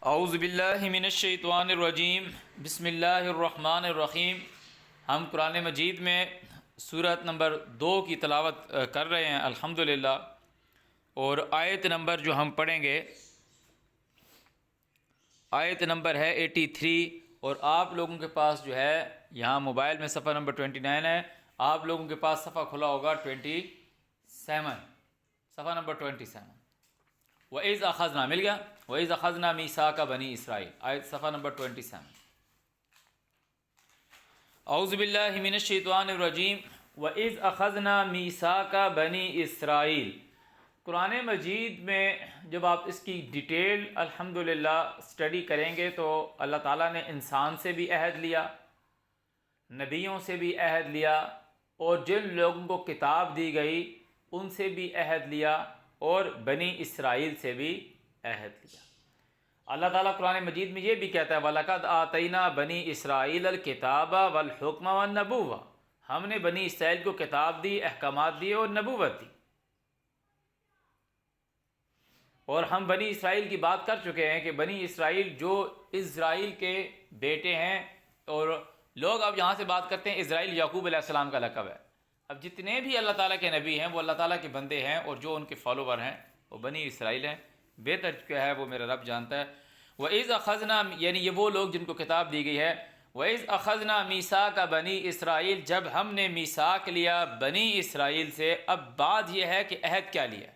اعوذ باللہ من الشیطان الرجیم بسم اللہ الرحمن الرحیم۔ ہم قرآن مجید میں سورۃ نمبر 2 کی تلاوت کر رہے ہیں الحمدللہ، اور آیت نمبر جو ہم پڑھیں گے آیت نمبر ہے 83، اور آپ لوگوں کے پاس جو ہے یہاں موبائل میں صفحہ نمبر 29 ہے، آپ لوگوں کے پاس صفحہ کھلا ہوگا 27، صفحہ نمبر 27۔ وَإِذْ أَخَذْنَا مل گیا، وَإِذْ أَخَذْنَا مِيثَاقَ بَنِي اسرائیل، آیت صفحہ نمبر 27۔ اعوذ باللہ من الشیطان الرجیم وَإِذْ أَخَذْنَا مِيثَاقَ بَنِي اسرائیل۔ قرآن مجید میں جب آپ اس کی ڈیٹیل الحمدللہ اسٹڈی کریں گے تو اللہ تعالیٰ نے انسان سے بھی عہد لیا، نبیوں سے بھی عہد لیا، اور جن لوگوں کو کتاب دی گئی ان سے بھی عہد لیا، اور بنی اسرائیل سے بھی عہد لیا۔ اللہ تعالیٰ قرآن مجید میں یہ بھی کہتا ہے وَلَقَدْ آتَيْنَا بَنِي إِسْرَائِيلَ الْكِتَابَ وَالْحُكْمَ وَالنَّبُوَّةَ، ہم نے بنی اسرائیل کو کتاب دی، احکامات دیے اور نبوت دی۔ اور ہم بنی اسرائیل کی بات کر چکے ہیں کہ بنی اسرائیل جو اسرائیل کے بیٹے ہیں، اور لوگ اب یہاں سے بات کرتے ہیں اسرائیل یعقوب علیہ السلام کا لقب ہے۔ اب جتنے بھی اللہ تعالیٰ کے نبی ہیں وہ اللہ تعالیٰ کے بندے ہیں، اور جو ان کے فالوور ہیں وہ بنی اسرائیل ہیں۔ بہتر کیا ہے وہ میرا رب جانتا ہے۔ وَإِذْ أَخَذْنَا، یعنی یہ وہ لوگ جن کو کتاب دی گئی ہے۔ وَإِذْ أَخَذْنَا مِيثَاقَ بَنِي اسرائیل، جب ہم نے میثاق لیا بنی اسرائیل سے۔ اب بات یہ ہے کہ عہد کیا لیا؟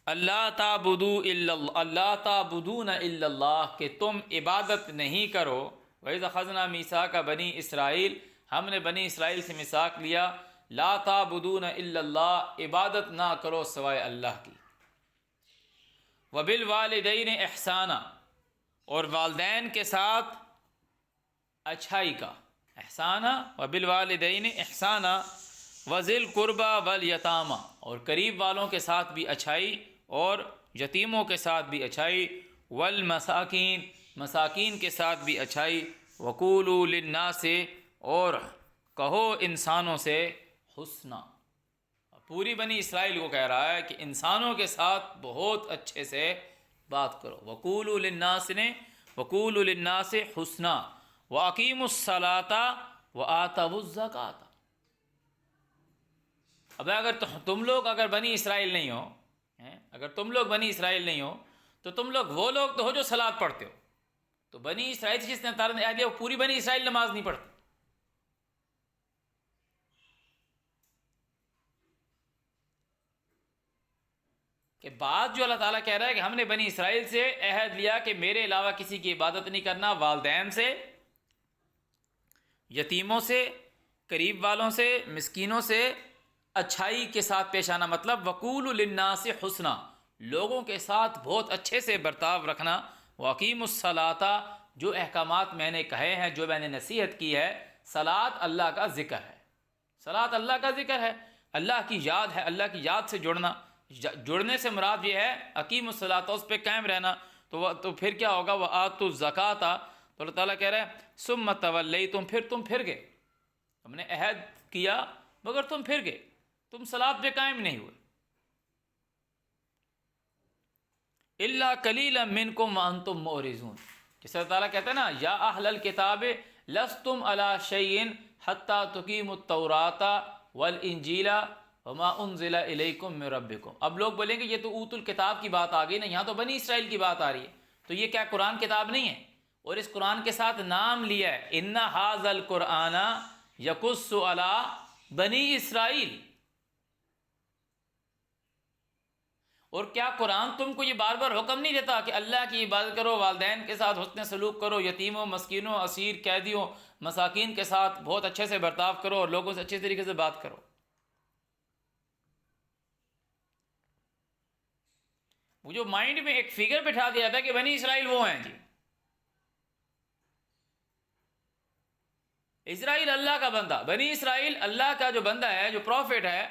اللہ تعبدون الا اللہ، کہ تم عبادت نہیں کرو۔ وَإِذْ أَخَذْنَا مِيثَاقَ بَنِي اسرائیل، ہم نے بنی اسرائیل سے میثاق لیا، لا تعبدون الا اللہ، عبادت نہ کرو سوائے اللہ کی۔ وَبِالْوَالِدَيْنِ احسانا، اور والدین کے ساتھ اچھائی کا، احسانا وَبِالْوَالِدَيْنِ احسانا، وَذِي الْقُرْبَى وَالْيَتَامَى، اور قریب والوں کے ساتھ بھی اچھائی اور یتیموں کے ساتھ بھی اچھائی، والمساکین، مساکین کے ساتھ بھی اچھائی، وَقُولُوا لِلنَّاسِ، اور کہو انسانوں سے حسنا۔ پوری بنی اسرائیل کو کہہ رہا ہے کہ انسانوں کے ساتھ بہت اچھے سے بات کرو۔ وَقُولُوا لِلنَّاسِ نے وَقُولُوا لِلنَّاسِ حسنا وَأَقِیمُوا الصَّلَاةَ وَآتَوُا الزَّکَاةَ۔ اب اگر تم لوگ اگر بنی اسرائیل نہیں ہو، اگر تم لوگ بنی اسرائیل نہیں ہو تو تم لوگ وہ لوگ تو ہو جو صلاۃ پڑھتے ہو۔ تو بنی اسرائیل سے جس نے تعلق عہد لیا وہ پوری بنی اسرائیل نماز نہیں پڑھتی۔ کہ بات جو اللہ تعالیٰ کہہ رہا ہے کہ ہم نے بنی اسرائیل سے عہد لیا کہ میرے علاوہ کسی کی عبادت نہیں کرنا، والدین سے، یتیموں سے، قریب والوں سے، مسکینوں سے اچھائی کے ساتھ پیش آنا، مطلب وَقُولُوا لِلنَّاسِ حسنا، لوگوں کے ساتھ بہت اچھے سے برتاؤ رکھنا۔ وَأَقِیمُوا الصَّلَاةَ، جو احکامات میں نے کہے ہیں، جو میں نے نصیحت کی ہے۔ صلاۃ اللہ کا ذکر ہے، صلاۃ اللہ کا ذکر ہے، اللہ کی یاد ہے، اللہ کی یاد سے جڑنا۔ جڑنے سے مراد یہ ہے اقیم الصلاۃ، اس پہ قائم رہنا۔ تو پھر کیا ہوگا؟ وَآتُوا الزَّکَاةَ، تو اللہ تعالیٰ کہہ رہے ہیں ثُمَّ تَوَلَّیْتُمْ، پھر تم پھر گئے، ہم نے عہد کیا مگر تم پھر گئے، تم صلاۃ پہ قائم نہیں ہوئے۔ إِلَّا قَلِيلًا مِّنْكُمْ وَأَنْتُمْ مُعْرِضُونَ، کہ اللہ تعالیٰ کہتا ہے نا یا اہل الکتاب لستم علی شیء حتی تقیموا التوراۃ والانجیل وما انزل الیکم من ربکم۔ اب لوگ بولیں گے یہ تو اوت الکتاب کی بات آ گئی نا، یہاں تو بنی اسرائیل کی بات آ رہی ہے، تو یہ کیا قرآن کتاب نہیں ہے؟ اور اس قرآن کے ساتھ نام لیا ہے ان ھذا القرآن یقص علی بنی اسرائیل۔ اور کیا قرآن تم کو یہ بار بار حکم نہیں دیتا کہ اللہ کی عبادت کرو، والدین کے ساتھ حسن سلوک کرو، یتیموں، مسکینوں، اسیر، قیدیوں، مساکین کے ساتھ بہت اچھے سے برتاؤ کرو، اور لوگوں سے اچھے طریقے سے بات کرو؟ وہ جو مائنڈ میں ایک فگر بٹھا دیا تھا کہ بنی اسرائیل وہ ہیں، جی اسرائیل اللہ کا بندہ، بنی اسرائیل اللہ کا جو بندہ ہے، جو پروفٹ ہے،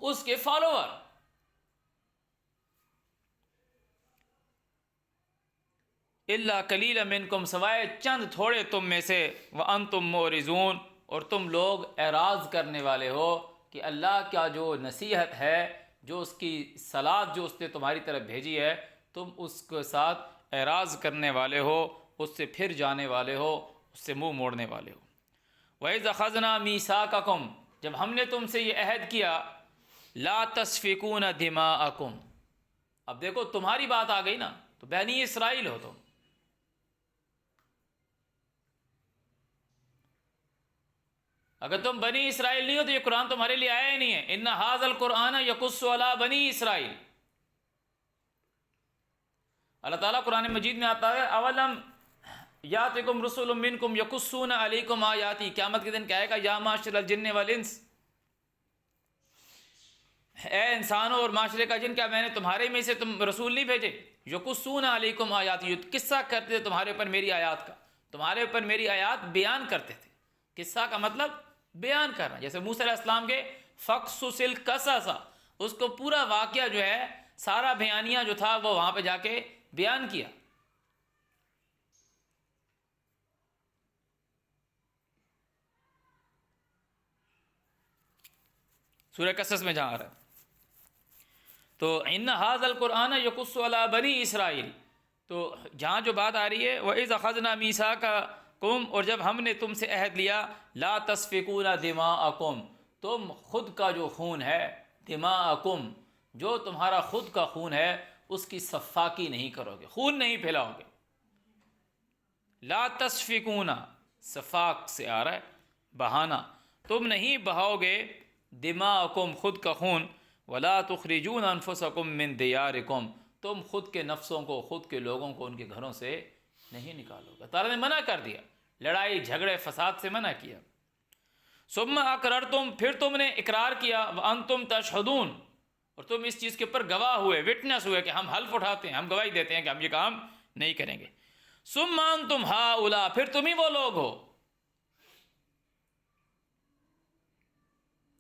اس کے فالوور۔ الا قلیلا منکم، سوائے چند تھوڑے تم میں سے، وانتم معرضون، اور تم لوگ اعراض کرنے والے ہو کہ اللہ کا جو نصیحت ہے، جو اس کی صلاۃ جو اس نے تمہاری طرف بھیجی ہے، تم اس کے ساتھ اعراض کرنے والے ہو، اس سے پھر جانے والے ہو، اس سے منہ موڑنے والے ہو۔ وَإِذْ أَخَذْنَا مِيثَاقَكُمْ، جب ہم نے تم سے یہ عہد کیا، لا تسفکون دماءکم، اب دیکھو تمہاری بات آ گئی نا، تو بنی اسرائیل ہو تم، اگر تم بنی اسرائیل نہیں ہو تو یہ قرآن تمہارے لیے آیا ہی نہیں ہے۔ ان ھذا القرآن یقص علی بنی اسرائیل، اللہ تعالیٰ قرآن مجید میں آتا ہے اولم یاتکم رسول منکم یقصون علیکم آیاتی، قیامت کے دن کہے گا یا معاشر الجن والانس، اے انسانوں اور معاشرے کا جن، کیا میں نے تمہارے میں سے تم رسول نہیں بھیجے؟ یقصون علیکم آیاتی، یہ قصہ کرتے تھے تمہارے اوپر میری آیات کا، تمہارے اوپر میری آیات بیان کرتے تھے۔ قصہ کا مطلب بیان کرنا، جیسے موسیٰ علیہ السلام کے فقصص القصص، اس کو پورا واقعہ جو ہے، سارا بیانیہ جو تھا وہ وہاں پہ جا کے بیان کیا۔ سورہ قصص میں جہاں آ رہا ہے، تو ان ھذا القرآن یقص علی بنی اسرائیل، تو جہاں جو بات آ رہی ہے وَإِذْ أَخَذْنَا مِيثَاقَكُمْ، اور جب ہم نے تم سے عہد لیا، لا تسفکون دماءکم، تم خود کا جو خون ہے، دماءکم، جو تمہارا خود کا خون ہے، اس کی سفاکی نہیں کرو گے، خون نہیں پھیلاؤ گے۔ لا تسفکون، سفاک سے آ رہا ہے بہانا، تم نہیں بہاؤ گے دماءکم، خود کا خون، ولا تخرجون انفسکم من دیارکم، تم خود کے نفسوں کو، خود کے لوگوں کو ان کے گھروں سے نہیں نکالو گے۔ تعالیٰ نے منع کر دیا، لڑائی جھگڑے فساد سے منع کیا۔ ثم اقررتم، پھر تم نے اقرار کیا، وانتم تشہدون، اور تم اس چیز کے اوپر گواہ ہوئے، وٹنس ہوئے کہ ہم حلف اٹھاتے ہیں، ہم گواہی دیتے ہیں کہ ہم یہ کام نہیں کریں گے۔ ثم انتم ہؤلاء، پھر تم ہی وہ لوگ ہو،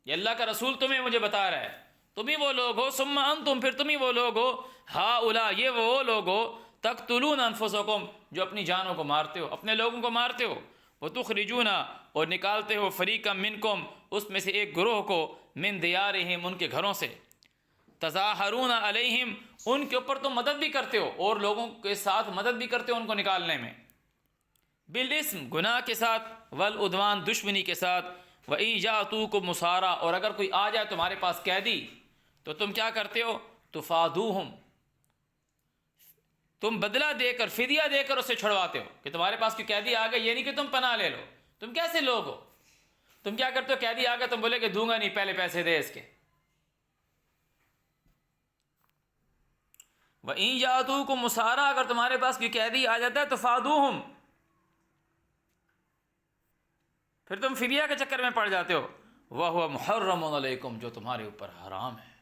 یہ اللہ کا رسول تمہیں مجھے بتا رہا ہے، تم ہی وہ لوگ ہو، ثم انتم، پھر تم ہی وہ لوگ ہو، ہؤلاء، یہ وہ لوگ ہو، تقتلون انفسکم، جو اپنی جانوں کو مارتے ہو، اپنے لوگوں کو مارتے ہو، وتخرجون، اور نکالتے ہو، فریقا منکم، اس میں سے ایک گروہ کو، من دیارہم، ان کے گھروں سے، تظاہرون علیہم، ان کے اوپر تم مدد بھی کرتے ہو، اور لوگوں کے ساتھ مدد بھی کرتے ہو ان کو نکالنے میں، بالاسم، گناہ کے ساتھ، والعدوان، دشمنی کے ساتھ، وَإِن يَأْتُوكُمْ مُسَارَا، اور اگر کوئی آ جائے تمہارے پاس قیدی، تو تم کیا کرتے ہو؟ تفادوہم، تم بدلہ دے کر، فدیہ دے کر اسے چھڑواتے ہو، کہ تمہارے پاس کوئی قیدی آ گئے، یہ نہیں کہ تم پناہ لے لو، تم کیسے لوگ ہو؟ تم کیا کرتے ہو؟ قیدی آ گئے، تم بولے کہ دوں گا نہیں، پہلے پیسے دے اس کے۔ وَإِن يَأْتُوكُمْ مُسَارَا، اگر تمہارے پاس کوئی قیدی آ جاتا ہے، تفادوہم، پھر تم فدیہ کے چکر میں پڑ جاتے ہو، وَهُوَ مُحَرَّمٌ عَلَيْكُمْ، جو تمہارے اوپر حرام ہے۔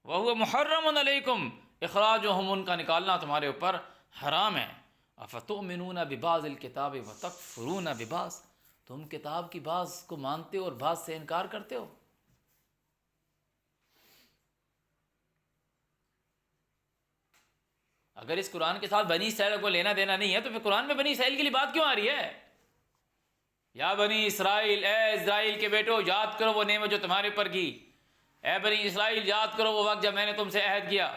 وَهُوَ مُحَرَّمٌ عَلَيْكُمْ، اخراجہم، ان کا نکالنا تمہارے اوپر حرام ہے۔ أَفَتُؤْمِنُونَ بِبَعْضِ الْكِتَابِ وَتَكْفُرُونَ بِبَعْضٍ، تم کتاب کی بعض کو مانتے ہو اور بعض سے انکار کرتے ہو۔ اگر اس قرآن کے ساتھ بنی اسرائیل کو لینا دینا نہیں ہے تو پھر قرآن میں بنی اسرائیل کے لیے بات کیوں آ رہی ہے؟ یا بنی اسرائیل، اے اسرائیل کے بیٹو، یاد کرو وہ نعمت جو تمہارے اوپر کی، اے بنی اسرائیل یاد کرو وہ وقت جب میں نے تم سے عہد کیا۔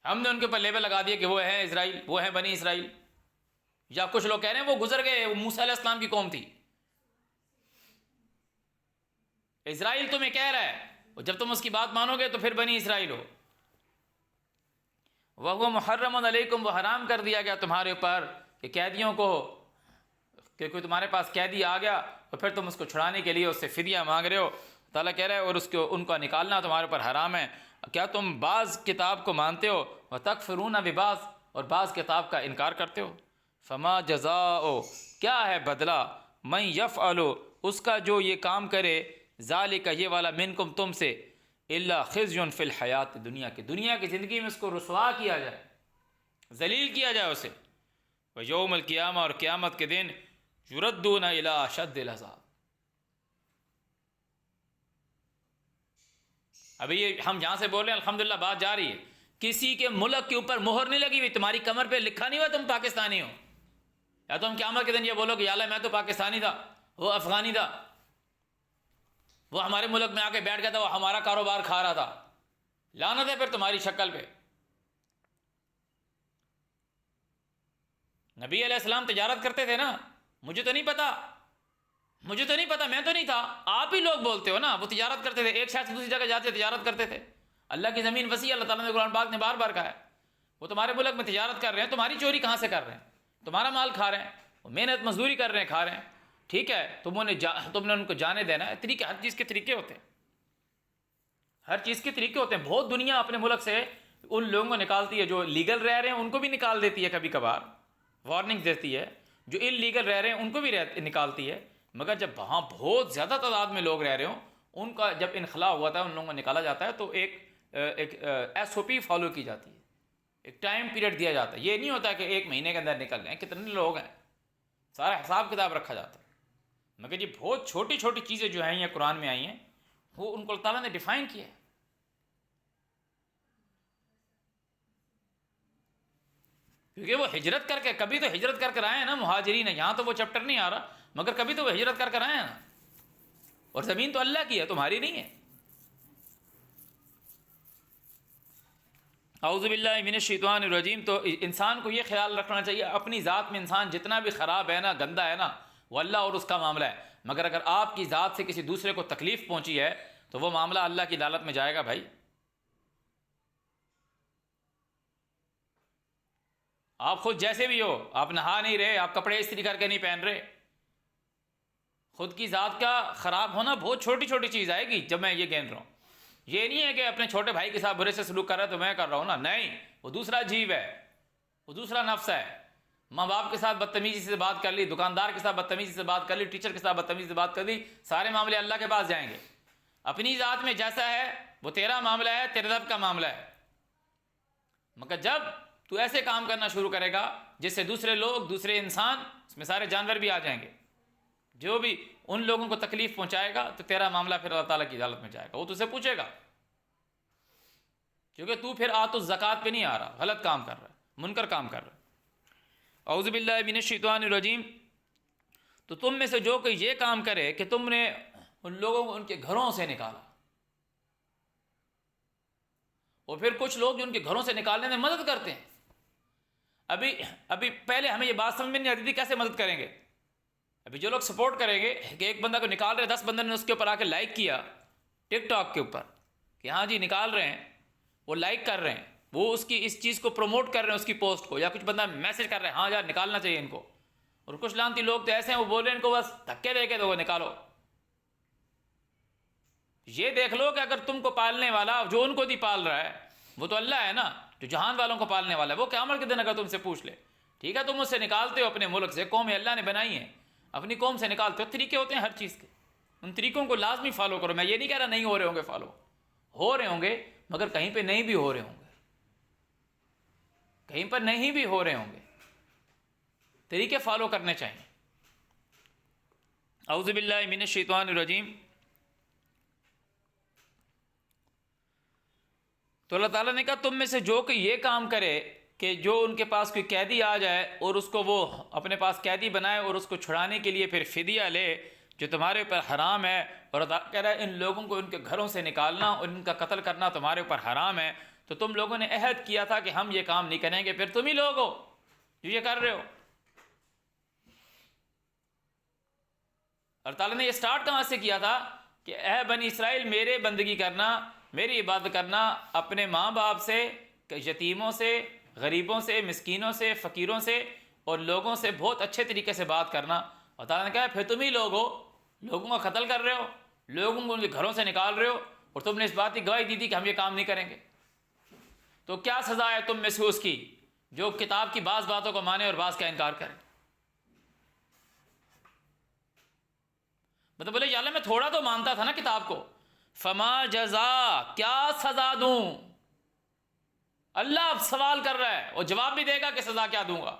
ہم نے ان کے اوپر لیبل لگا دیا کہ وہ ہیں اسرائیل، وہ ہیں بنی اسرائیل، یا کچھ لوگ کہہ رہے ہیں وہ گزر گئے، وہ موسیٰ علیہ السلام کی قوم تھی۔ اسرائیل تمہیں کہہ رہا ہے، اور جب تم اس کی بات مانو گے تو پھر بنی اسرائیل ہو۔ وَهُوَ مُحَرَّمٌ عَلَيْكُمْ، وہ حرام کر دیا گیا تمہارے اوپر کہ قیدیوں کو، کہ کوئی تمہارے پاس قیدی آ گیا اور پھر تم اس کو چھڑانے کے لیے اس سے فدیہ مانگ رہے ہو، تعالیٰ کہہ رہا ہے، اور ان کا نکالنا تمہارے اوپر حرام ہے۔ کیا تم بعض کتاب کو مانتے ہو، وَتَكْفُرُونَ بِبَعْضٍ، اور بعض کتاب کا انکار کرتے ہو؟ فَمَا جَزَاءُ، کیا ہے بدلہ، مَن يَفْعَلُ، اس کا جو یہ کام کرے، ذَلِكَ، یہ والا، مِنکم، تم سے، إِلَّا خِزْيٌ فِي الْحَيَاةِ، دنیا کی زندگی میں اس کو رسوا کیا جائے، ذلیل کیا جائے اسے، وَيَوْمَ الْقِيَامَةِ، اور قیامت کے دن، يُرَدُّونَ إِلَىٰ أَشَدِّ الْعَذَابِ۔ ابھی یہ ہم جہاں سے بول رہے ہیں الحمدللہ بات جا رہی ہے، کسی کے ملک کے اوپر مہر نہیں لگی ہوئی، تمہاری کمر پہ لکھا نہیں ہوا تم پاکستانی ہو، یا تم قیامت کے دن یہ بولو کہ یا اللہ میں تو پاکستانی تھا، وہ افغانی تھا، وہ ہمارے ملک میں آ کے بیٹھ گیا تھا، وہ ہمارا کاروبار کھا رہا تھا، لعنت ہے پھر تمہاری شکل پہ۔ نبی علیہ السلام تجارت کرتے تھے نا، مجھے تو نہیں پتا، میں تو نہیں تھا، آپ ہی لوگ بولتے ہو نا، وہ تجارت کرتے تھے، ایک شہر سے دوسری جگہ جاتے تجارت کرتے تھے۔ اللہ کی زمین وسیع، اللہ تعالیٰ نے قرآن پاک نے بار بار کہا ہے، وہ تمہارے ملک میں تجارت کر رہے ہیں، تمہاری چوری کہاں سے کر رہے ہیں؟ تمہارا مال کھا رہے ہیں، وہ محنت مزدوری کر رہے ہیں، کھا رہے ہیں، ٹھیک ہے، تم نے ان کو جانے دینا ہے۔ طریقے، ہر چیز کے طریقے ہوتے ہیں، ہر چیز کے طریقے ہوتے ہیں۔ بہت دنیا اپنے ملک سے ان لوگوں کو نکالتی ہے جو لیگل رہ رہے ہیں، ان کو بھی نکال دیتی ہے، کبھی کبھار وارننگ دیتی ہے۔ جو ان لیگل رہ رہے ہیں ان کو بھی نکالتی ہے، مگر جب وہاں بہت زیادہ تعداد میں لوگ رہ رہے ہوں، ان کا جب انخلا ہوا تھا، ان لوگوں کو نکالا جاتا ہے، تو ایک ایس او پی فالو کی جاتی ہے، ایک ٹائم پیریڈ دیا جاتا ہے۔ یہ نہیں ہوتا کہ ایک مہینے کے اندر نکل گئے، کتنے لوگ ہیں، سارا حساب کتاب رکھا جاتا ہے۔ مگر یہ بہت چھوٹی چھوٹی چیزیں جو ہیں یہ قرآن میں آئی ہیں، وہ ان کو اللہ تعالیٰ نے ڈیفائن کیا ہے۔ کیونکہ وہ ہجرت کر کے، کبھی تو ہجرت کر کر آئے ہیں نا مہاجرین، یہاں تو وہ چیپٹر نہیں آ رہا، مگر کبھی تو وہ ہجرت کر کر آئے ہیں نا، اور زمین تو اللہ کی ہے، تمہاری نہیں ہے۔ اعوذ باللہ من الشیطان الرجیم۔ تو انسان کو یہ خیال رکھنا چاہیے، اپنی ذات میں انسان جتنا بھی خراب ہے نا، گندا ہے نا، وہ اللہ اور اس کا معاملہ ہے، مگر اگر آپ کی ذات سے کسی دوسرے کو تکلیف پہنچی ہے تو وہ معاملہ اللہ کی عدالت میں جائے گا بھائی۔ آپ خود جیسے بھی ہو، آپ نہا نہیں رہے، آپ کپڑے استری کر کے نہیں پہن رہے، خود کی ذات کا خراب ہونا بہت چھوٹی چھوٹی چیز آئے گی جب میں یہ گن رہا ہوں۔ یہ نہیں ہے کہ اپنے چھوٹے بھائی کے ساتھ برے سے سلوک کر رہا ہے تو میں کر رہا ہوں نا، نہیں، وہ دوسرا جیو ہے، وہ دوسرا نفس ہے۔ ماں باپ کے ساتھ بدتمیزی سے بات کر لی، دکاندار کے ساتھ بدتمیزی سے بات کر لی، ٹیچر کے ساتھ بدتمیزی سے بات کر لی، سارے معاملے اللہ کے پاس جائیں گے۔ اپنی ذات میں جیسا ہے وہ تیرا معاملہ ہے، تیرے رب کا معاملہ ہے، مگر جب تو ایسے کام کرنا شروع کرے گا جس سے دوسرے لوگ، دوسرے انسان، اس میں سارے جانور بھی آ جائیں گے، جو بھی ان لوگوں کو تکلیف پہنچائے گا تو تیرا معاملہ پھر اللہ تعالیٰ کی عدالت میں جائے گا، وہ تجھ سے پوچھے گا، کیونکہ تو پھر آت الزکوٰۃ پہ نہیں آ رہا، غلط کام کر رہا ہے، منکر کام کر رہا ہے۔ اعوذ باللہ من الشیطان الرجیم۔ تو تم میں سے جو کوئی یہ کام کرے کہ تم نے ان لوگوں کو ان کے گھروں سے نکالا، اور پھر کچھ لوگ جو ان کے گھروں سے نکالنے میں مدد کرتے ہیں۔ ابھی پہلے ہمیں یہ بات سمجھ میں نہیں آتی تھی کیسے مدد کریں گے۔ ابھی جو لوگ سپورٹ کریں گے کہ ایک بندہ کو نکال رہے، 10 بندے نے اس کے اوپر آ کے لائک کیا ٹک ٹاک کے اوپر کہ ہاں جی نکال رہے ہیں، وہ لائک کر رہے ہیں، وہ اس کی اس چیز کو پروموٹ کر رہے ہیں، اس کی پوسٹ کو، یا کچھ بندہ میسج کر رہے ہیں ہاں یار نکالنا چاہیے ان کو، اور کچھ لانتی لوگ تو ایسے ہیں وہ بول رہے ہیں ان کو بس دھکے دے کے تو وہ نکالو۔ یہ دیکھ لو کہ اگر تم کو پالنے والا جو ان کو دی پال رہا ہے وہ تو اللہ ہے نا، جو جہان والوں کو پالنے والا ہے، وہ قیامت کے دن اگر تم سے پوچھ لے، ٹھیک ہے تم اس سے نکالتے ہو اپنے ملک سے، قوم اللہ نے بنائی ہے، اپنی قوم سے نکالتے ہو، طریقے ہوتے ہیں ہر چیز کے، ان طریقوں کو لازمی فالو کرو۔ میں یہ نہیں کہہ رہا نہیں ہو رہے ہوں گے فالو، ہو رہے ہوں گے، مگر کہیں پہ نہیں بھی ہو رہے ہوں گے، کہیں پر نہیں بھی ہو رہے ہوں گے، طریقے فالو کرنے چاہیے۔ اعوذ باللہ من الشیطان الرجیم۔ تو اللہ تعالیٰ نے کہا تم میں سے جو کہ یہ کام کرے کہ جو ان کے پاس کوئی قیدی آ جائے اور اس کو وہ اپنے پاس قیدی بنائے اور اس کو چھڑانے کے لیے پھر فدیہ لے جو تمہارے اوپر حرام ہے، اور اللہ کہہ رہا ہے ان لوگوں کو ان کے گھروں سے نکالنا اور ان کا قتل کرنا تمہارے اوپر حرام ہے، تو تم لوگوں نے عہد کیا تھا کہ ہم یہ کام نہیں کریں گے، پھر تم ہی لوگ ہو جو یہ کر رہے ہو۔ اللہ تعالیٰ نے یہ سٹارٹ کہاں سے کیا تھا کہ اے بنی اسرائیل میرے بندگی کرنا، میری عبادت کرنا، اپنے ماں باپ سے، یتیموں سے، غریبوں سے، مسکینوں سے، فقیروں سے اور لوگوں سے بہت اچھے طریقے سے بات کرنا۔ اور تعالیٰ نے کہا پھر تم ہی لوگ ہو لوگوں کا قتل کر رہے ہو، لوگوں کو ان کے گھروں سے نکال رہے ہو، اور تم نے اس بات کی گواہی دی تھی کہ ہم یہ کام نہیں کریں گے، تو کیا سزا ہے تم میں سے اس کی جو کتاب کی بعض باتوں کو مانے اور بعض کا انکار کرے؟ مطلب بولے یا اللہ میں تھوڑا تو مانتا تھا نا کتاب کو، فما جزا، کیا سزا دوں؟ اللہ اب سوال کر رہا ہے اور جواب بھی دے گا کہ سزا کیا دوں گا۔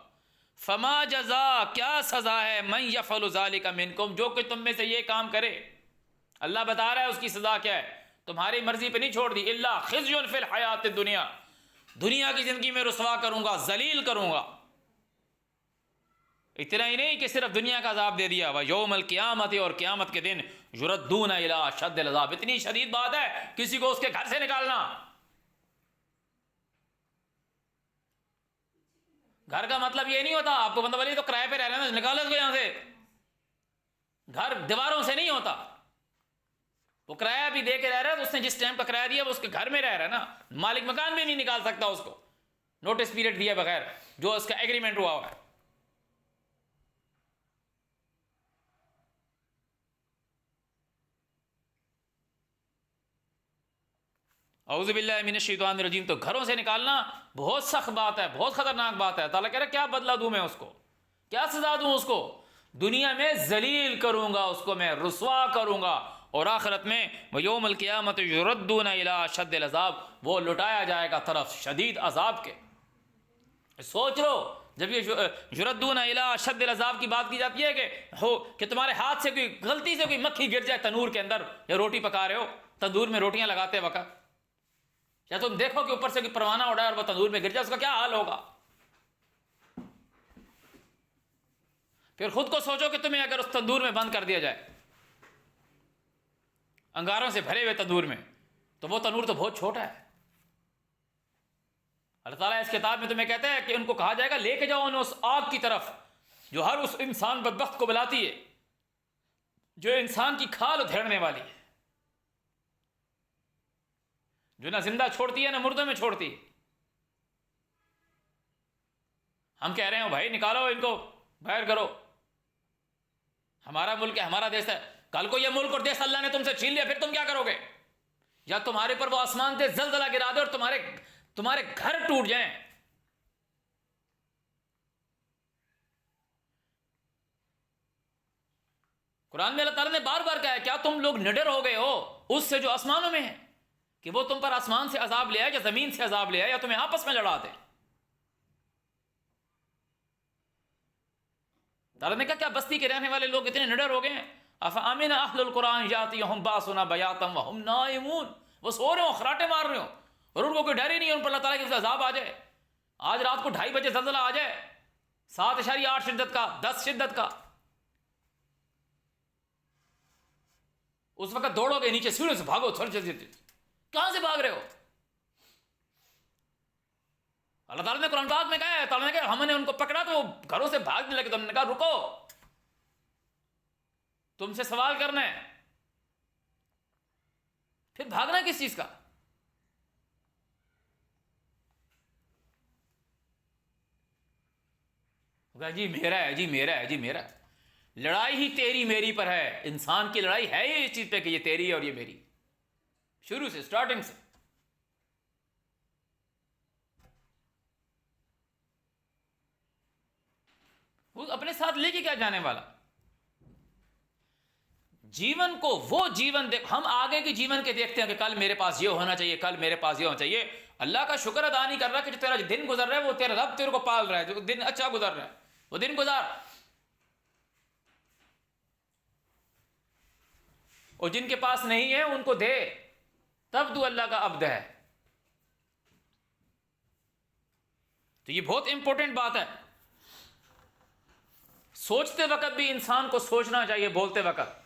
فما جزا، کیا سزا ہے، من یفعل ذلک منکم، جو کہ تم میں سے یہ کام کرے، اللہ بتا رہا ہے اس کی سزا کیا ہے، تمہاری مرضی پہ نہیں چھوڑ دی، الا خزی فی الحیات الدنیا، دنیا کی زندگی میں رسوا کروں گا، ذلیل کروں گا، اتنا ہی نہیں کہ صرف دنیا کا عذاب دے دیا، وَيَوْمَ الْقِيَامَةِ، اور قیامت کے دن يُرَدُّونَ إِلَىٰ أَشَدِّ الْعَذَابِ، اتنی شدید بات ہے کسی کو اس کے گھر سے نکالنا۔ گھر کا مطلب یہ نہیں ہوتا آپ کو بندہ ولی تو کرائے پہ رہ رہے ہیں نکالو اس کو یہاں سے، گھر دیواروں سے نہیں ہوتا، وہ کرایہ بھی دے کے رہ رہا ہے تو اس نے جس ٹائم کا کرایہ دیا وہ اس کے گھر میں رہ رہا ہے نا، مالک مکان بھی نہیں نکال سکتا اس کو نوٹس پیریڈ دیا بغیر، جو اس کا ایگریمنٹ ہوا ہوا ہے۔ اعوذ باللہ من الشیطان الرجیم، تو گھروں سے نکالنا بہت سخت بات ہے، بہت خطرناک بات ہے۔ تعالیٰ کہہ رہا ہے کیا بدلہ دوں میں اس کو، کیا سزا دوں اس کو؟ دنیا میں ذلیل کروں گا اس کو، میں رسوا کروں گا، اور آخرت میں وَيَوْمَ الْقِيَامَةِ يُرَدُّونَ إِلَىٰ أَشَدِّ الْعَذَابِ، وہ لٹایا جائے گا طرف شدید عذاب کے۔ سوچ لو جب یہ یردون الی اشد العذاب کی بات کی جاتی ہے کہ تمہارے ہاتھ سے کوئی غلطی سے کوئی مکھی گر جائے تنور کے اندر، یا روٹی پکا رہے ہو تندور میں روٹیاں لگاتے وقت، یا تم دیکھو کہ اوپر سے کوئی پروانہ اڑا ہے اور وہ تندور میں گر جائے، اس کا کیا حال ہوگا؟ پھر خود کو سوچو کہ تمہیں اگر اس تندور میں بند کر دیا جائے انگاروں سے بھرے ہوئے تندور میں، تو وہ تنور تو بہت چھوٹا ہے۔ اللہ تعالیٰ اس کتاب میں تمہیں کہتا ہے کہ ان کو کہا جائے گا لے کے جاؤ انہیں اس آگ کی طرف جو ہر اس انسان بدبخت کو بلاتی ہے، جو انسان کی کھال ادھیڑنے والی ہے، جو نہ زندہ چھوڑتی ہے نہ مردوں میں چھوڑتی ہے۔ ہم کہہ رہے ہیں بھائی نکالو ان کو باہر کرو، ہمارا ملک ہے، ہمارا دیش ہے، کل کو یہ ملک اور دیش اللہ نے تم سے چھین لیا، پھر تم کیا کرو گے؟ یا تمہارے پر وہ آسمان سے زلزلہ گرا دے اور تمہارے گھر ٹوٹ جائیں۔ قرآن میں اللہ تعالیٰ نے بار بار کہا ہے کیا تم لوگ نڈر ہو گئے ہو اس سے جو آسمانوں میں ہے، کہ وہ تم پر آسمان سے عذاب لے آئے یا زمین سے عذاب لے آئے یا تمہیں آپس میں لڑا دے؟ تعالیٰ نے کہا کیا بستی کے رہنے والے لوگ اتنے نڈر ہو گئے ہیں؟ افامن اہل القرآن یاتیہم باسنا بیاتا وہم نائمون، وہ سو رہے ہو خراٹے مار رہے ہو اور ان کو کوئی ڈر ہی نہیں ہے ان پر اللہ تعالیٰ کی عذاب آ جائے۔ آج رات کو 2:30 بجے زلزلہ آ جائے 7.8 شدت کا، 10 شدت کا، اس وقت دوڑو گے نیچے سیڑھیوں سے بھاگو، کہاں سے بھاگ رہے ہو؟ اللہ تعالیٰ نے قرآن پاک میں کہا ہے، تعالیٰ نے کہا ہم نے ان کو پکڑا تو وہ گھروں سے بھاگنے لگے، تو ہم نے کہا رکو، تم سے سوال کرنا ہے، پھر بھاگنا کس چیز کا؟ جی میرا ہے، جی میرا ہے، جی میرا ہے۔ لڑائی ہی تیری میری پر ہے، انسان کی لڑائی ہے ہی اس چیز پہ کہ یہ تیری ہے اور یہ میری، شروع سے سٹارٹنگ سے۔ وہ اپنے ساتھ لے کے کیا جانے والا؟ جیون کو وہ جیون دیکھ، ہم آگے کے جیون کے دیکھتے ہیں کہ کل میرے پاس یہ ہونا چاہیے، کل میرے پاس یہ ہونا چاہیے۔ اللہ کا شکر ادا نہیں کر رہا کہ جو تیرا دن گزر رہا ہے وہ تیرا رب تیرے کو پال رہا ہے، جو دن اچھا گزر رہا ہے وہ دن گزار، اور جن کے پاس نہیں ہے ان کو دے، تب تو اللہ کا عبد ہے۔ تو یہ بہت امپورٹنٹ بات ہے، سوچتے وقت بھی انسان کو سوچنا چاہیے، بولتے وقت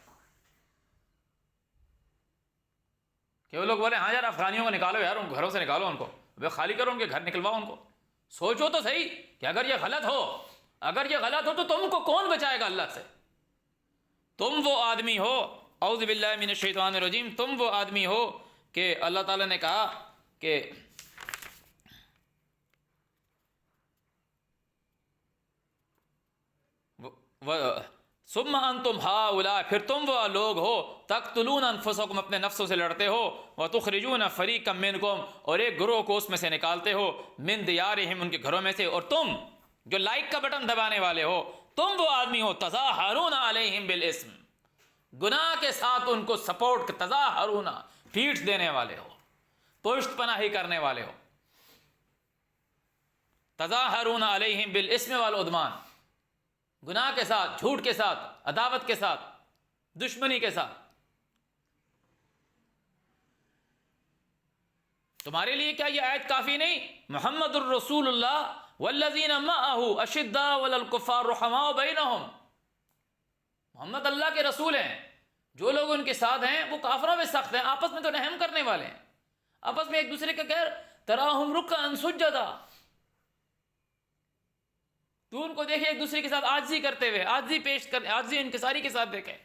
کہ وہ لوگ بولے ہاں یار افغانیوں کو نکالو یار، ان گھروں سے نکالو، ان کو خالی کرو، ان کے گھر نکلواؤ ان کو۔ سوچو تو صحیح کہ اگر یہ غلط ہو، اگر یہ غلط ہو تو تم کو کون بچائے گا اللہ سے؟ تم وہ آدمی ہو، اعوذ باللہ من الشیطان الرجیم، تم وہ آدمی ہو کہ اللہ تعالیٰ نے کہا کہ ثم انتم ہؤلاء، پھر تم وہ لوگ ہو تقتلون انفسکم، اپنے نفسوں سے لڑتے ہو، وتخرجون فریقا منکم، اور ایک گروہ کو اس میں سے نکالتے ہو، من دیارہم، ان کے گھروں میں سے، اور تم جو لائک کا بٹن دبانے والے ہو، تم وہ آدمی ہو تظاہرون علیہم بالاسم، گناہ کے ساتھ ان کو سپورٹ، تظاہرون پیٹھ دینے والے ہو، پشت پناہی کرنے والے ہو، تظاہرون علیہم بالاسم والعدوان، گناہ کے ساتھ، جھوٹ کے ساتھ، عداوت کے ساتھ، دشمنی کے ساتھ۔ تمہارے لیے کیا یہ آیت کافی نہیں؟ محمد الرسول اللہ والذین معه اشداء علی الکفار رحماء بینہم، محمد اللہ کے رسول ہیں، جو لوگ ان کے ساتھ ہیں وہ کافروں میں سخت ہیں، آپس میں تو رحم کرنے والے ہیں، آپس میں ایک دوسرے کا غیر تراہم رکعا سجدا، تو ان کو دیکھے ایک دوسرے کے ساتھ عاجزی کرتے ہوئے، عاجزی انکساری کے ساتھ دیکھے.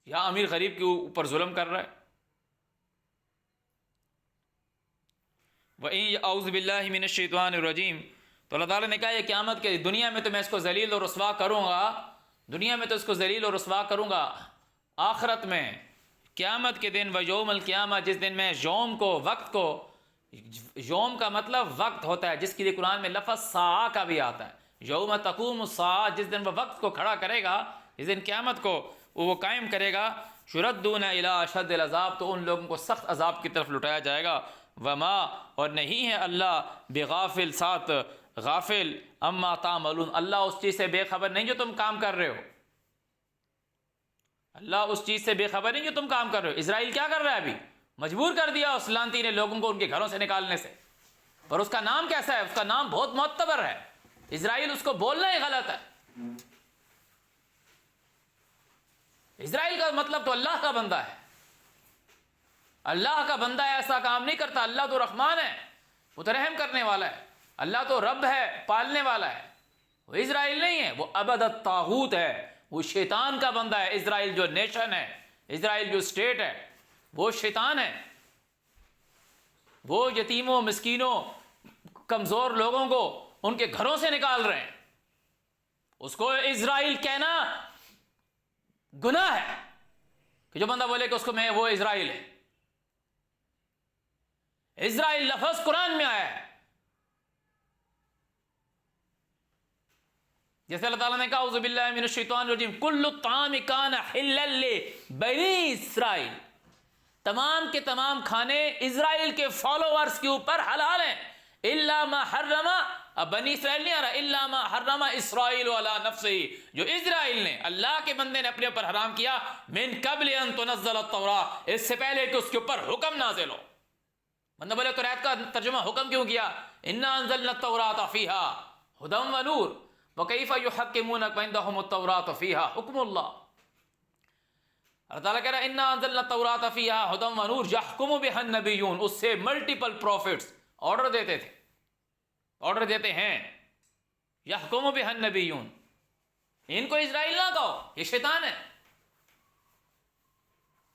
یا امیر غریب کے اوپر ظلم کر رہا ہے. وَإِن اعوذ باللہ من الشیطان الرجیم، تو اللہ تعالیٰ نے کہا یہ قیامت کے دنیا میں تو میں اس کو ذلیل اور رسوا کروں گا، دنیا میں تو اس کو ذلیل اور رسوا کروں گا، آخرت میں قیامت کے دن ویوم القیامہ، جس دن میں یوم کو، وقت کو، یوم کا مطلب وقت ہوتا ہے، جس کے لیے قرآن میں لفظ ساعہ کا بھی آتا ہے، یوم تقوم الساعہ، جس دن وہ وقت کو کھڑا کرے گا، جس دن قیامت کو وہ قائم کرے گا، یردون الی اشد العذاب، تو ان لوگوں کو سخت عذاب کی طرف لٹایا جائے گا. وما، اور نہیں ہے اللہ بغافل، ساتھ غافل، اما تعملون، اللہ اس چیز سے بے خبر نہیں جو تم کام کر رہے ہو، اللہ اس چیز سے بے خبر نہیں جو تم کام کر رہے ہو. اسرائیل کیا کر رہا ہے ابھی؟ مجبور کر دیا اس لانتی نے لوگوں کو ان کے گھروں سے نکالنے سے، پر اس کا نام کیسا ہے؟ اس کا نام بہت معتبر ہے، اسرائیل، اس کو بولنا ہی غلط ہے. اسرائیل کا مطلب تو اللہ کا بندہ ہے، اللہ کا بندہ ایسا کام نہیں کرتا. اللہ تو رحمان ہے، وہ تو رحم کرنے والا ہے، اللہ تو رب ہے، پالنے والا ہے. وہ اسرائیل نہیں ہے، وہ عبد الطاغوت ہے، وہ شیطان کا بندہ ہے. اسرائیل جو نیشن ہے، اسرائیل جو اسٹیٹ ہے، وہ شیطان ہے. وہ یتیموں، مسکینوں، کمزور لوگوں کو ان کے گھروں سے نکال رہے ہیں. اس کو اسرائیل کہنا گناہ ہے کہ جو بندہ بولے کہ اس کو میں وہ اسرائیل ہے. اسرائیل لفظ قرآن میں آیا ہے، جیسے اللہ تعالیٰ نے کہا اعوذ باللہ من الشیطان الرجیم کل الطعام کان حلا لبنی اسرائیل، تمام کے تمام کھانے اسرائیل کے فالوورز کے اوپر حلال ہیں. الا ما حرم، اب بنی اسرائیل نہیں آ رہا، الا ما حرم اسرائیل علی نفسہ، جو اسرائیل نے، اللہ کے بندے نے اپنے اوپر حرام کیا، من قبل ان تنزل التوراۃ، اس سے پہلے کہ اس کے اوپر حکم نازل ہو. بندہ بولے تو آیت کا ترجمہ حکم کیوں کیا؟ انا انزلنا التوراۃ فیہا ھدی و نور وکیف یحکمونک وعندہم التوراۃ فیہا حکم اللہ. اللہ تعالیٰ کہہ رہا ہے انا انزلنا التوراۃ فیہا ھدی و نور یحکم بہا النبیون، اس سے ملٹیپل پروفٹس آرڈر دیتے تھے، آرڈر دیتے ہیں. یحکم بہا النبیون، ان کو اسرائیل نہ کہو، یہ شیطان ہے،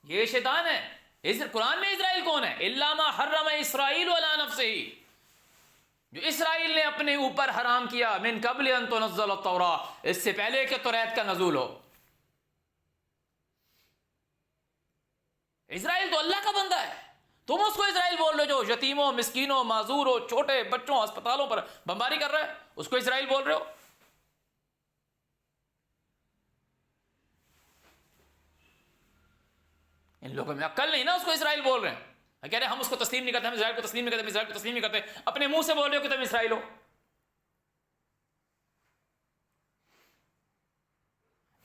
یہ شیطان ہے. قرآن میں اسرائیل کون ہے؟ الا ما حرم اسرائیل علی نفسہ، جو اسرائیل نے اپنے اوپر حرام کیا، من قبل ان تنزل التوراۃ، اس سے پہلے کہ توریت کا نزول ہو. اسرائیل تو اللہ کا بندہ ہے، تم اس کو اسرائیل بول رہے ہو جو یتیموں، مسکینوں، معذوروں، چھوٹے بچوں ہسپتالوں پر بمباری کر رہا ہے، اس کو اسرائیل بول رہے ہو. ان لوگوں میں عقل نہیں نا، اس کو اسرائیل بول رہے ہیں، کہہ رہے ہیں ہم اس کو تسلیم نہیں کرتے، ہم اسرائیل کو تسلیم نہیں کرتے، ہم اسرائیل کو تسلیم نہیں کرتے. اپنے منہ سے بول رہے ہو کہ تم اسرائیل ہو.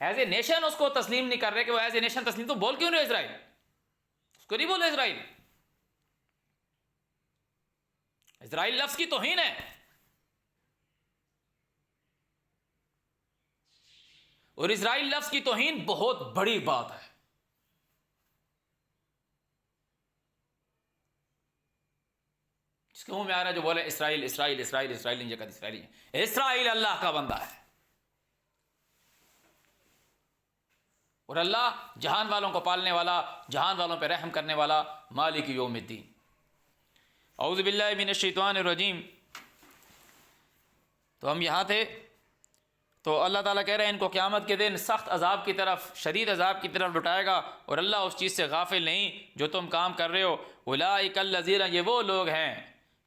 ایز اے نیشن اس کو تسلیم نہیں کر رہے کہ وہ ایز اے نیشن تسلیم، تو بول کیوں نہیں اسرائیل؟ اس کو نہیں بولے اسرائیل. اسرائیل لفظ کی توہین ہے، اور اسرائیل لفظ کی توہین بہت بڑی بات ہے. جس کے منہ میں آ رہا ہے جو بولے اسرائیل اسرائیل اسرائیل اسرائیل، نہیں جگہ اسرائیل ہے، اسرائیل اللہ کا بندہ ہے. اور اللہ جہان والوں کو پالنے والا، جہان والوں پہ رحم کرنے والا، مالک یوم الدین. اعوذ باللہ من الشیطان الرجیم. تو ہم یہاں تھے، تو اللہ تعالیٰ کہہ رہے ہیں ان کو قیامت کے دن سخت عذاب کی طرف، شدید عذاب کی طرف لٹائے گا، اور اللہ اس چیز سے غافل نہیں جو تم کام کر رہے ہو. اولئک الذین، یہ وہ لوگ ہیں،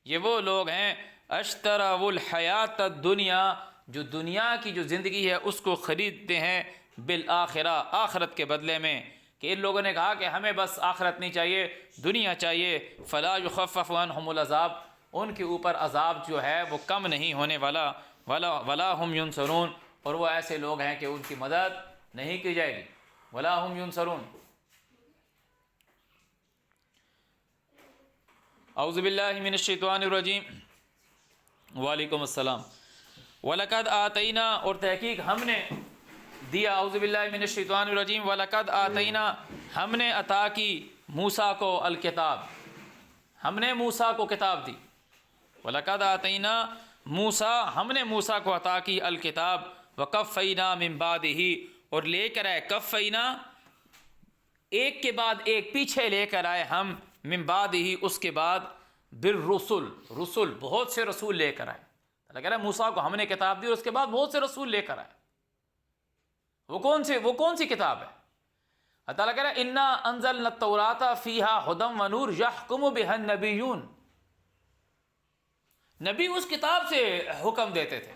یہ وہ لوگ ہیں، اشتروا الحیات الدنیا، جو دنیا کی جو زندگی ہے اس کو خریدتے ہیں، بالآخرہ، آخرت کے بدلے میں. کہ ان لوگوں نے کہا کہ ہمیں بس آخرت نہیں چاہیے، دنیا چاہیے. فلا یخفف عنہم العذاب، ان کے اوپر عذاب جو ہے وہ کم نہیں ہونے والا. ولا ہم ینصرون، اور وہ ایسے لوگ ہیں کہ ان کی مدد نہیں کی جائے گی. ولا ہم ینصرون. اعوذ باللہ من الشیطان الرجیم، وعلیکم السلام۔ وَلَقَدْ آتَيْنَا، اور تحقیق ہم نے دیا، اعوذ باللہ من الشیطان الرجیم، وَلَقَدْ آتَيْنَا، ہم نے عطا کی موسیٰ کو الکتاب، ہم نے موسیٰ کو کتاب دی۔ وَلَقَدْ آتَيْنَا موسیٰ، ہم نے موسیٰ کو عطا کی الکتاب، وَقَفَّيْنَا مِن بَعْدِهِ، اور لے کر آئے، کفینا ایک کے بعد ایک، پیچھے لے کر آئے ہم، من بعدہ اس کے بعد، بالرسل، رسل بہت سے رسول لے کر آئے۔ اللہ کہہ رہا ہے موسیٰ کو ہم نے کتاب دی اور اس کے بعد بہت سے رسول لے کر آئے۔ وہ کون سی کتاب ہے؟ اللہ تعالیٰ کہہ رہا ہے انا انزلنا التوراۃ فیہا ھدی ونور یحکم بہا النبیون، نبی اس کتاب سے حکم دیتے تھے،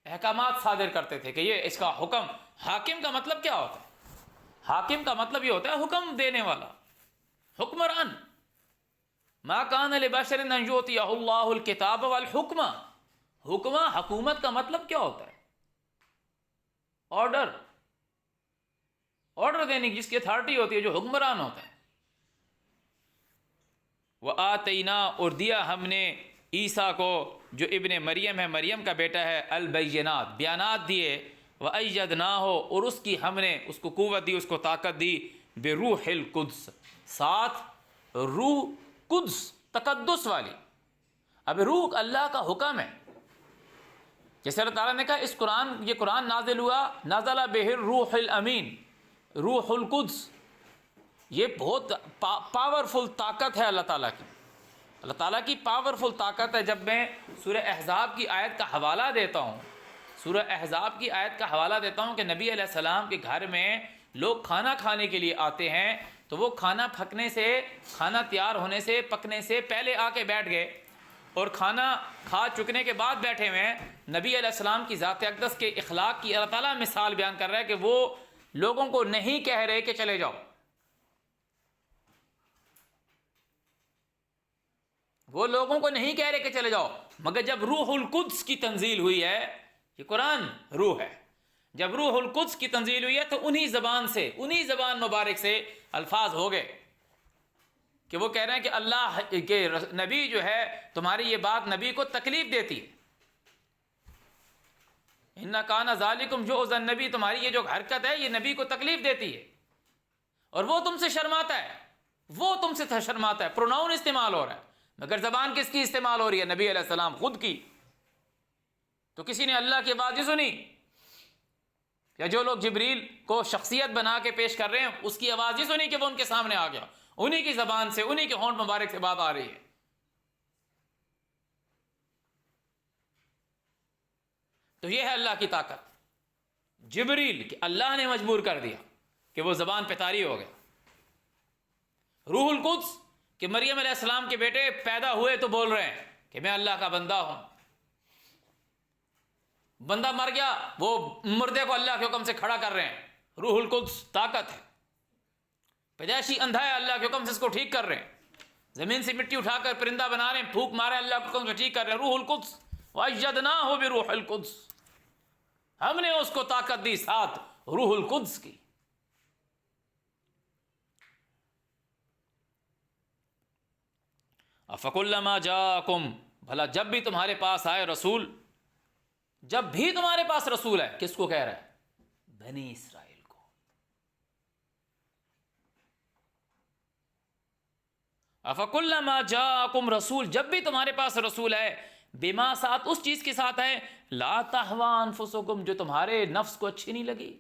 احکامات صادر کرتے تھے کہ یہ اس کا حکم۔ حاکم کا مطلب کیا ہوتا ہے؟ حاکم کا مطلب یہ ہوتا ہے حکم دینے والا، حکمران۔ ما کان لبشر ان یؤتیہ اللہ الکتاب والحکمہ، حکمہ، حکومت کا مطلب کیا ہوتا ہے؟ آرڈر دینے کی، جس کی اتھارٹی ہوتی ہے، جو حکمران ہوتا ہے۔ وَآتَيْنَا، اور دیا ہم نے عیسیٰ کو جو ابن مریم ہے، مریم کا بیٹا ہے، البینات، بیانات دیے، وَأَيَّدْنَاهُ، اور اس کی ہم نے اس کو قوت دی، اس کو طاقت دی، بروح القدس، ساتھ روح قدس، تقدس والی۔ اب روح اللہ کا حکم ہے، جیسے اللہ تعالیٰ نے کہا اس قرآن، یہ قرآن نازل ہوا، نزل بہ الروح الامین، روح القدس، یہ بہت پاورفل طاقت ہے اللہ تعالیٰ کی، اللہ تعالیٰ کی پاورفل طاقت ہے۔ جب میں سورہ احزاب کی آیت کا حوالہ دیتا ہوں، سورہ احزاب کی آیت کا حوالہ دیتا ہوں کہ نبی علیہ السلام کے گھر میں لوگ کھانا کھانے کے لیے آتے ہیں، تو وہ کھانا پکنے سے، کھانا تیار ہونے سے، پکنے سے پہلے آ کے بیٹھ گئے، اور کھانا کھا چکنے کے بعد بیٹھے ہوئے ہیں۔ نبی علیہ السلام کی ذات اقدس کے اخلاق کی اللہ تعالیٰ مثال بیان کر رہا ہے کہ وہ لوگوں کو نہیں کہہ رہے کہ چلے جاؤ، وہ لوگوں کو نہیں کہہ رہے کہ چلے جاؤ، مگر جب روح القدس کی تنزیل ہوئی ہے، یہ قرآن روح ہے، جب روح القدس کی تنزیل ہوئی ہے تو انہی زبان سے، انہی زبان مبارک سے الفاظ ہو گئے کہ وہ کہہ رہے ہیں کہ اللہ کے نبی جو ہے، تمہاری یہ بات نبی کو تکلیف دیتی ہے، اِنَّ كَانَ ذَلِكُمْ جُؤْزًا، نبی تمہاری یہ جو حرکت ہے یہ نبی کو تکلیف دیتی ہے، اور وہ تم سے شرماتا ہے، وہ تم سے شرماتا ہے۔ پروناؤن استعمال ہو رہا ہے، مگر زبان کس کی استعمال ہو رہی ہے؟ نبی علیہ السلام خود کی۔ تو کسی نے اللہ کی آواز سنی، یا جو لوگ جبریل کو شخصیت بنا کے پیش کر رہے ہیں اس کی آواز ہی سنی کہ وہ ان کے سامنے آ گیا، انہی کی زبان سے، انہی کے ہونٹ مبارک سے بات آ رہی ہے۔ تو یہ ہے اللہ کی طاقت، جبریل کہ اللہ نے مجبور کر دیا کہ وہ زبان پہ طاری ہو گیا۔ روح القدس کہ مریم علیہ السلام کے بیٹے پیدا ہوئے تو بول رہے ہیں کہ میں اللہ کا بندہ ہوں، بندہ مر گیا، وہ مردے کو اللہ کے حکم سے کھڑا کر رہے ہیں، روح القدس طاقت ہے۔ پیدائشی اندھا ہے، اللہ کے حکم سے اس کو ٹھیک کر رہے ہیں، زمین سے مٹی اٹھا کر پرندہ بنا رہے ہیں، پھونک مارے اللہ کے حکم سے ٹھیک کر رہے ہیں، روح القدس۔ وَأَيَّدْنَاهُ بِرُوحِ الْقُدْسِ، ہم نے اس کو طاقت دی ساتھ روح القدس کی۔ أَفَكُلَّمَا جَاءَكُمْ، بھلا جب بھی تمہارے پاس آئے رسول، جب بھی تمہارے پاس رسول ہے، کس کو کہہ رہا ہے؟ بنی اسرائیل کو۔ أَفَكُلَّمَا جَاءَكُمْ رسول، جب بھی تمہارے پاس رسول ہے، بما ساتھ، اس چیز کے ساتھ ہے، لا تہوی انفسکم، جو تمہارے نفس کو اچھی نہیں لگی،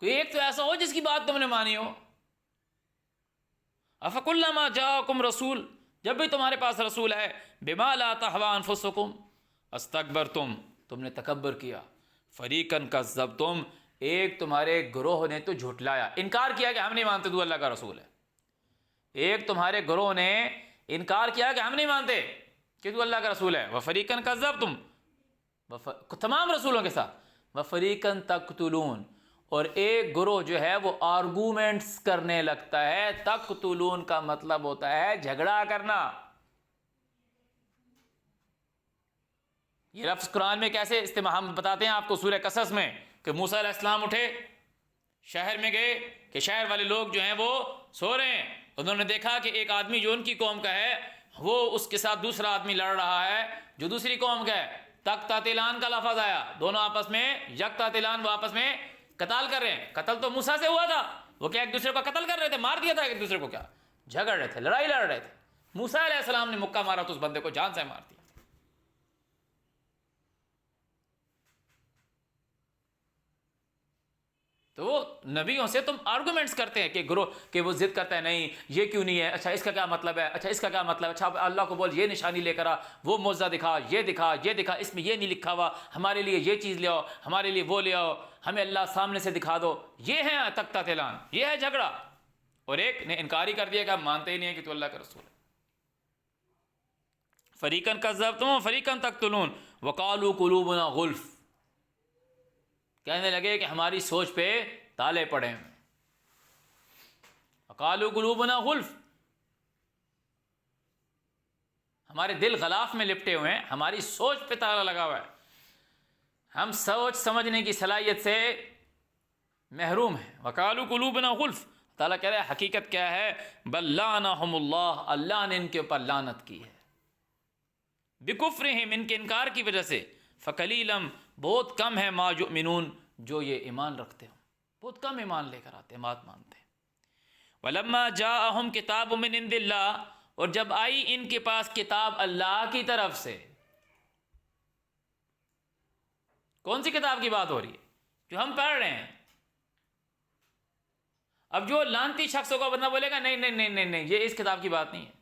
کوئی ایک تو ایسا ہو جس کی بات تم نے مانی ہو۔ افکلما جاءکم رسول، جب بھی تمہارے پاس رسول ہے، بما لا تہوی انفسکم، استکبرتم، تم نے تکبر کیا، فریقاً کذبتم، ایک تمہارے گروہ نے تو جھٹلایا، انکار کیا کہ ہم نہیں مانتے تو اللہ کا رسول ہے، ایک تمہارے گروہ نے انکار کیا کہ ہم نہیں مانتے کہ تو اللہ کا رسول ہے، وفریقاً کذبتم، تمام رسولوں کے ساتھ، وفریقاً تقتلون، اور ایک گروہ جو ہے وہ آرگومنٹس کرنے لگتا ہے۔ تقتلون کا مطلب ہوتا ہے جھگڑا کرنا۔ یہ لفظ قرآن میں کیسے استعمال، ہم بتاتے ہیں آپ کو سورہ قصص میں کہ موسیٰ علیہ السلام اٹھے شہر میں گئے کہ شہر والے لوگ جو ہیں وہ سو رہے ہیں، انہوں نے دیکھا کہ ایک آدمی جو ان کی قوم کا ہے وہ اس کے ساتھ دوسرا آدمی لڑ رہا ہے جو دوسری قوم کا ہے، تقتاتلان کا لفظ آیا، دونوں آپس میں یقتاتلان، وہ آپس میں قتال کر رہے ہیں۔ قتل تو موسیٰ سے ہوا تھا، وہ کیا ایک دوسرے کو قتل کر رہے تھے، مار دیا تھا ایک دوسرے کو، کیا جھگڑ رہے تھے، لڑائی لڑ رہے تھے۔ موسیٰ علیہ السلام نے مکہ مارا تو اس بندے کو جان سے مار دیا۔ تو وہ نبیوں سے تم آرگومنٹس کرتے ہیں کہ گروہ کہ وہ ضد کرتا ہے نہیں یہ کیوں نہیں ہے، اچھا اس کا کیا مطلب ہے، اچھا اس کا کیا مطلب ہے، اچھا اللہ کو بول یہ نشانی لے کر آ، وہ معجزہ دکھا، یہ دکھا، یہ دکھا، اس میں یہ نہیں لکھا ہوا، ہمارے لیے یہ چیز لے آؤ، ہمارے لیے وہ لے آؤ، ہمیں اللہ سامنے سے دکھا دو۔ یہ ہے تقتاتلان، یہ ہے جھگڑا۔ اور ایک نے انکار ہی کر دیا کہ ہم مانتے ہی نہیں ہیں کہ تو اللہ کا رسول ہے۔ فریقاً کذبتم وفریقاً تقتلون وقالوا قلوبنا غلف، کہنے لگے کہ ہماری سوچ پہ تالے پڑے ہیں۔ وقالوا قلوبنا غلف، ہمارے دل غلاف میں لپٹے ہوئے ہیں، ہماری سوچ پہ تالا لگا ہوا ہے، ہم سوچ سمجھنے کی صلاحیت سے محروم ہیں۔ وقالوا قلوبنا غلف، تعالیٰ کہہ رہے ہیں حقیقت کیا ہے، بل لعنہم اللہ، اللہ نے ان کے اوپر لعنت کی ہے، بکفرہم، ان کے انکار کی وجہ سے، فقلیلم، بہت کم ہے، ما یؤمنون، جو یہ ایمان رکھتے ہوں، بہت کم ایمان لے کر آتے ہیں، بات مانتے ہیں۔ ولما جاءہم کتاب من عند اللہ، اور جب آئی ان کے پاس کتاب اللہ کی طرف سے، کون سی کتاب کی بات ہو رہی ہے؟ جو ہم پڑھ رہے ہیں۔ اب جو لانتی شخص ہوگا بندہ بولے گا نہیں نہیں نہیں نہیں نہیں، یہ اس کتاب کی بات نہیں ہے۔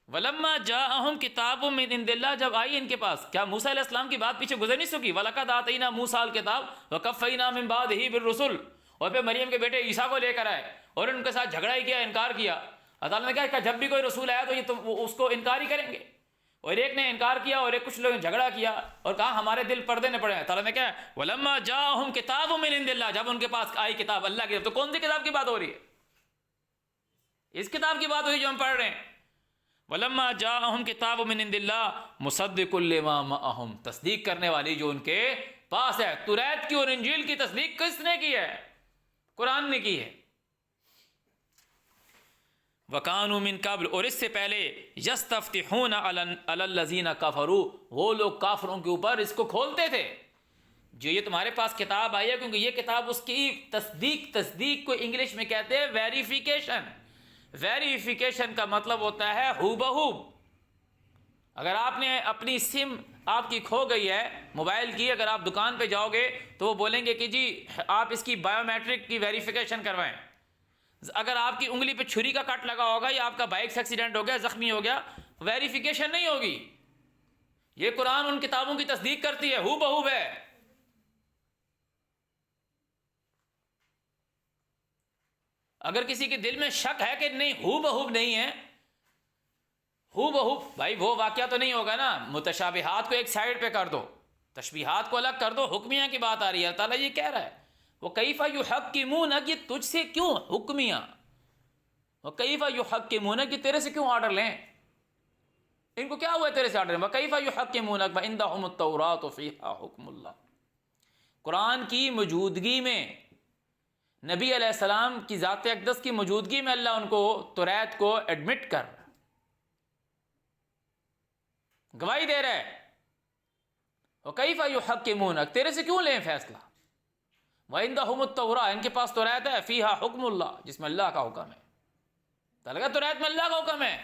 ولما جاءہم کتاب من عند اللہ، جب آئی ان کے پاس، کیا موسیٰ علیہ السلام کی بات پیچھے گزر نہیں سکی؟ وَلَقَدْ آتَيْنَا مُوسَىٰ الْكِتَابَ وَقَفَّيْنَا مِن بَعْدِهِ بِالرُّسُلِ، اور پھر مریم کے بیٹے عیسیٰ کو لے کر آئے اور ان کے ساتھ جھگڑا ہی کیا، انکار کیا۔ اللہ تعالیٰ نے کہا کہ جب بھی کوئی رسول آیا تو یہ تو اس کو انکار ہی کریں گے، اور ایک نے انکار کیا اور ایک کچھ لوگوں نے جھگڑا کیا اور کہا ہمارے دل پردے نے پڑے ہیں۔ تعالیٰ نے کہا وَلَمَّا جَاءَهُمْ كِتَابٌ مِّنْ عِندِ اللَّهِ، جب ان کے پاس آئی کتاب اللہ کی، تو کون سی کتاب کی بات ہو رہی ہے؟ اس کتاب کی بات ہوئی جو ہم پڑھ رہے ہیں۔ وَلَمَّا جَاءَهُمْ كِتَابٌ مِّنْ عِندِ اللَّهِ مُصَدِّقٌ لِمَا مَعَهُمْ، تصدیق کرنے والی جو ان کے پاس ہے۔ توریت کی اور انجیل کی تصدیق کس نے کی ہے؟ قرآن نے کی ہے۔ وَكَانُوا مِن قَبْلُ، اور اس سے پہلے يَسْتَفْتِحُونَ عَلَى الَّذِينَ كَفَرُوا، وہ لوگ کافروں کے اوپر اس کو کھولتے تھے، جو یہ تمہارے پاس کتاب آئی ہے، کیونکہ یہ کتاب اس کی تصدیق کو انگلش میں کہتے ہیں ویریفیکیشن۔ ویریفیکیشن کا مطلب ہوتا ہے ہو بہو۔ اگر آپ نے اپنی سم آپ کی کھو گئی ہے موبائل کی، اگر آپ دکان پہ جاؤ گے تو وہ بولیں گے کہ جی آپ اس کی بایو میٹرک کی ویریفیکیشن کروائیں۔ اگر آپ کی انگلی پہ چھری کا کٹ لگا ہوگا یا آپ کا بائک سے ایکسیڈنٹ ہو گیا، زخمی ہو گیا، ویریفیکیشن نہیں ہوگی۔ یہ قرآن ان کتابوں کی تصدیق کرتی ہے، ہو بہو ہے۔ اگر کسی کے دل میں شک ہے کہ نہیں ہو بہو نہیں ہے، ہو بہو، بھائی وہ واقعہ تو نہیں ہوگا نا۔ متشابہات کو ایک سائڈ پہ کر دو، تشبیہات کو الگ کر دو، حکمیہ کی بات آ رہی ہے۔ اللہ تعالیٰ یہ کہہ رہا ہے وَكَيْفَ يُحَكِّمُونَ، کہ تجھ سے کیوں حکمیہ، وَكَيْفَ يُحَكِّمُونَ، کہ تیرے سے کیوں آرڈر لیں، ان کو کیا ہوا ہے تیرے سے آرڈر لیں۔ وَكَيْفَ يُحَكِّمُونَ وَعِندَهُمُ التَّوْرَاةُ فِيهَا حُكْمُ اللَّهِ، قرآن کی موجودگی میں، نبی علیہ السلام کی ذات اقدس کی موجودگی میں اللہ ان کو توریت کو ایڈمٹ کر رہا ہے، گواہی دے رہا ہے۔ وَكَيْفَ يُحَكِّمُونَ، تیرے سے کیوں لیں فیصلہ۔ وَعِندَهُمُ التَّوْرَاةُ، ان کے پاس توریت ہے، فِيهَا حُكْمُ اللَّهِ، جس میں اللہ کا حکم ہے۔ تعالیٰ کا توریت میں اللہ کا حکم ہے،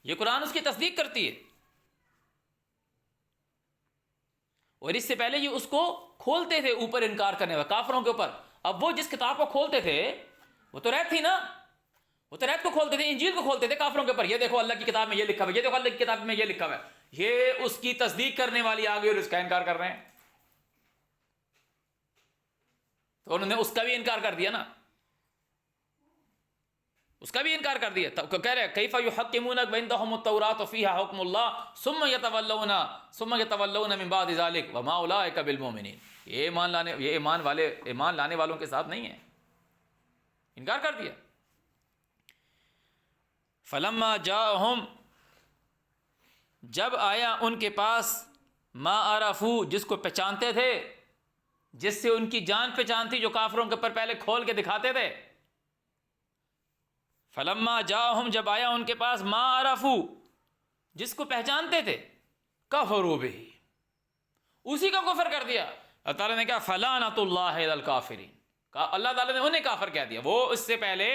یہ قرآن اس کی تصدیق کرتی ہے۔ اور اس سے پہلے یہ اس کو کھولتے تھے اوپر انکار کرنے والے کافروں کے اوپر۔ اب وہ جس کتاب کو کھولتے تھے وہ توریت تھی نا، وہ توریت کو کھولتے تھے، انجیل کو کھولتے تھے کافروں کے اوپر، یہ دیکھو اللہ کی کتاب میں یہ لکھا ہوا ہے، یہ دیکھو اللہ کی کتاب میں یہ لکھا ہوا ہے۔ یہ اس کی تصدیق کرنے والی آ گئی اور اس کا انکار کر رہے ہیں، تو انہوں نے اس کا بھی انکار کر دیا نا، اس کا بھی انکار کر دیا۔ کہہ رہے کیف یحکمون وعندهم التوراۃ فیہا حکم اللہ ثم یتولون من بعد ذلک وما اولئک بالمؤمنین، یہ ایمان لانے والوں کے ساتھ نہیں ہے، انکار کر دیا۔ فلما جاءہم، جب آیا ان کے پاس ما عرفو جس کو پہچانتے تھے، جس سے ان کی جان پہچان تھی، جو کافروں کے اوپر پہلے کھول کے دکھاتے تھے. فلما جاءہم جب آیا ان کے پاس ما عرفو جس کو پہچانتے تھے، کفروا بہ اسی کا کفر کر دیا. اللہ تعالیٰ نے کہا فلعنۃ اللہ علی الکافرین، اللہ تعالیٰ نے انہیں کافر کہہ دیا. وہ اس سے پہلے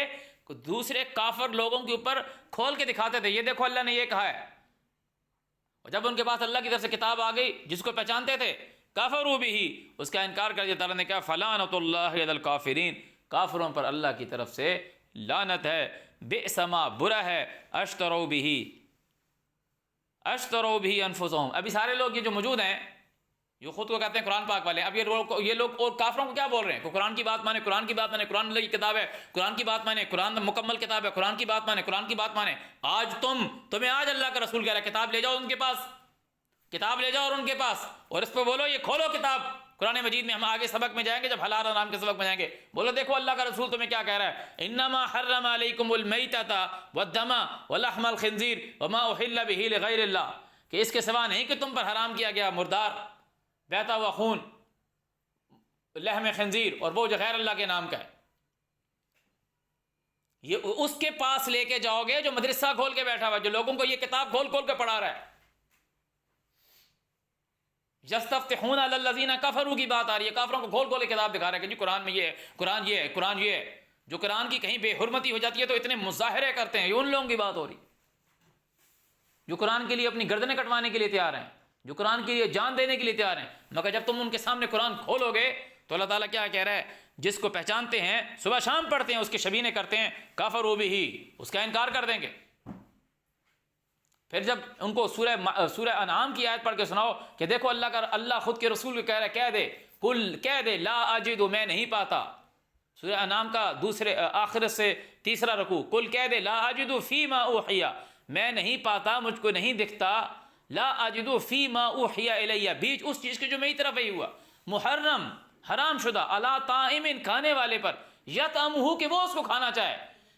دوسرے کافر لوگوں کے اوپر کھول کے دکھاتے تھے، یہ دیکھو اللہ نے یہ کہا ہے. اور جب ان کے پاس اللہ کی طرف سے کتاب آ گئی جس کو پہچانتے تھے، کفروا بہ اس کا انکار کر دیا. تعالیٰ نے کہا فلعنۃ اللہ علی الکافرین، کافروں پر اللہ کی طرف سے لعنت ہے. بئس ما برا ہے، اشتروا بہ انفسہم. ابھی سارے لوگ یہ جو موجود ہیں جو خود کو کہتے ہیں قرآن پاک والے، اب یہ لوگ اور کافروں کو کیا بول رہے ہیں کہ قرآن کی بات مانے، قرآن کی بات مانے، قرآن اللہ کی کتاب ہے، قرآن کی بات مانے، قرآن مکمل کتاب ہے، قرآن کی بات مانے، قرآن کی بات مانے. آج تمہیں آج اللہ کا رسول کہہ رہا ہے کتاب لے جاؤ ان کے پاس، کتاب لے جاؤ اور ان کے پاس، اور اس پہ بولو یہ کھولو کتاب قرآن مجید میں. ہم آگے سبق میں جائیں گے جب حلال حرام کے سبق میں جائیں گے. بولو دیکھو اللہ کا رسول تمہیں کیا کہہ رہا ہے. انما حرم علیکم المیتۃ والدم ولحم الخنزیر وما احل به لغیر اللہ، کہ اس کے سوا نہیں کہ تم پر حرام کیا گیا مردار، بہتا ہوا خون، لحم خنزیر، اور وہ جو غیر اللہ کے نام کا ہے. یہ اس کے پاس لے کے جاؤ گے جو مدرسہ کھول کے بیٹھا ہوا، جو لوگوں کو یہ کتاب کھول کھول کے پڑھا رہا ہے. یستفتحون علی الذین کفروا کی بات آ رہی ہے، کافروں کو کھول کھول کے کتاب دکھا رہا ہے کہ جی قرآن میں یہ ہے، قرآن یہ ہے، قرآن یہ ہے. جو قرآن کی کہیں بے حرمتی ہو جاتی ہے تو اتنے مظاہرے کرتے ہیں. یہ ان لوگوں کی بات ہو رہی جو قرآن کے لیے اپنی گردنیں کٹوانے کے لیے تیار ہیں، جو قرآن کے لیے جان دینے کے لیے تیار ہیں. مگر جب تم ان کے سامنے قرآن کھولو گے تو اللہ تعالیٰ کیا کہہ رہا ہے، جس کو پہچانتے ہیں، صبح شام پڑھتے ہیں، اس کے شبینے کرتے ہیں، کفروا بہ اس کا انکار کر دیں گے. پھر جب ان کو سورہ انعام کی آیت پڑھ کے سناؤ کہ دیکھو اللہ خود کے رسول کو کہہ رہا ہے، کہہ دے کل، کہہ دے لا اجد میں نہیں پاتا. سورہ انعام کا دوسرے آخر سے تیسرا رکوع، کل کہہ دے لا اجد فیما اوحی میں نہیں پاتا، مجھ کو نہیں دکھتا، لا اجد فیما اوحی الی بیچ اس چیز کے جو میری طرف وہی ہوا، محرم حرام شدہ، علی طائم کھانے والے پر، یطعمہ کہ وہ اس کو کھانا چاہے،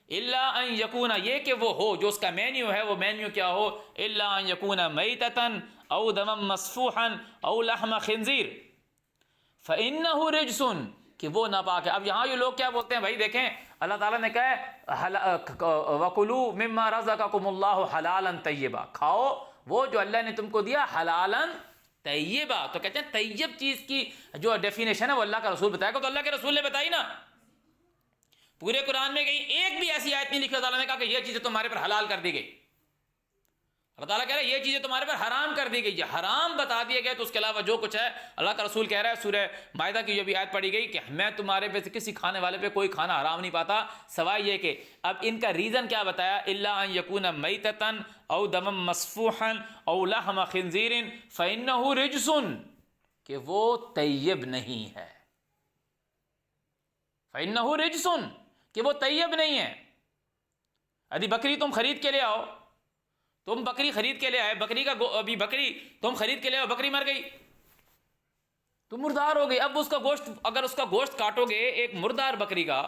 الا ان یکون یہ کہ وہ ہو جو اس کا مینیو ہے، وہ مینیو کیا ہو، الا ان یکون میتۃ او دما مسفوحا او لحم خنزیر فانہ رجس کہ وہ ناپاک ہے. اب یہاں یہ لوگ کیا بولتے ہیں بھائی، دیکھیں اللہ تعالیٰ نے کہا ہے وَكُلُوا مِمَّا رَزَقَكُمُ اللَّهُ حَلَالًا طَيِّبًا، کھاؤ وہ جو اللہ نے تم کو دیا حلالًا طیبہ. تو کہتے ہیں طیب چیز کی جو ڈیفینیشن ہے وہ اللہ کا رسول بتائے گا، تو اللہ کے رسول نے بتائی نا. پورے قرآن میں کہیں ایک بھی ایسی آیت نہیں لکھی اللہ تعالیٰ نے کہا کہ یہ چیزیں تمہارے پر حلال کر دی گئی. اللہ تعالیٰ کہہ رہا ہے یہ چیزیں تمہارے پر حرام کر دی گئی، یہ حرام بتا دیے گئے. تو اس کے علاوہ جو کچھ ہے اللہ کا رسول کہہ رہا ہے، سورہ مائدہ کی جو بھی آیت پڑھی گئی کہ میں تمہارے پہ سے کسی کھانے والے پہ کوئی کھانا حرام نہیں پاتا سوائے یہ کہ. اب ان کا ریزن کیا بتایا، الا ان یکون میتۃ او دما مسفوحا او لحم خنزیر فانہ رجس کہ وہ طیب نہیں ہے، فانہ رجس کہ وہ طیب نہیں ہے. ادھی بکری تم خرید کے لے آؤ، تم بکری خرید کے لے آئے، بکری کا ابھی بکری تم خرید کے لے آؤ، بکری مر گئی، تم مردار ہو گئی. اب اس کا گوشت، اگر اس کا گوشت کاٹو گے ایک مردار بکری کا،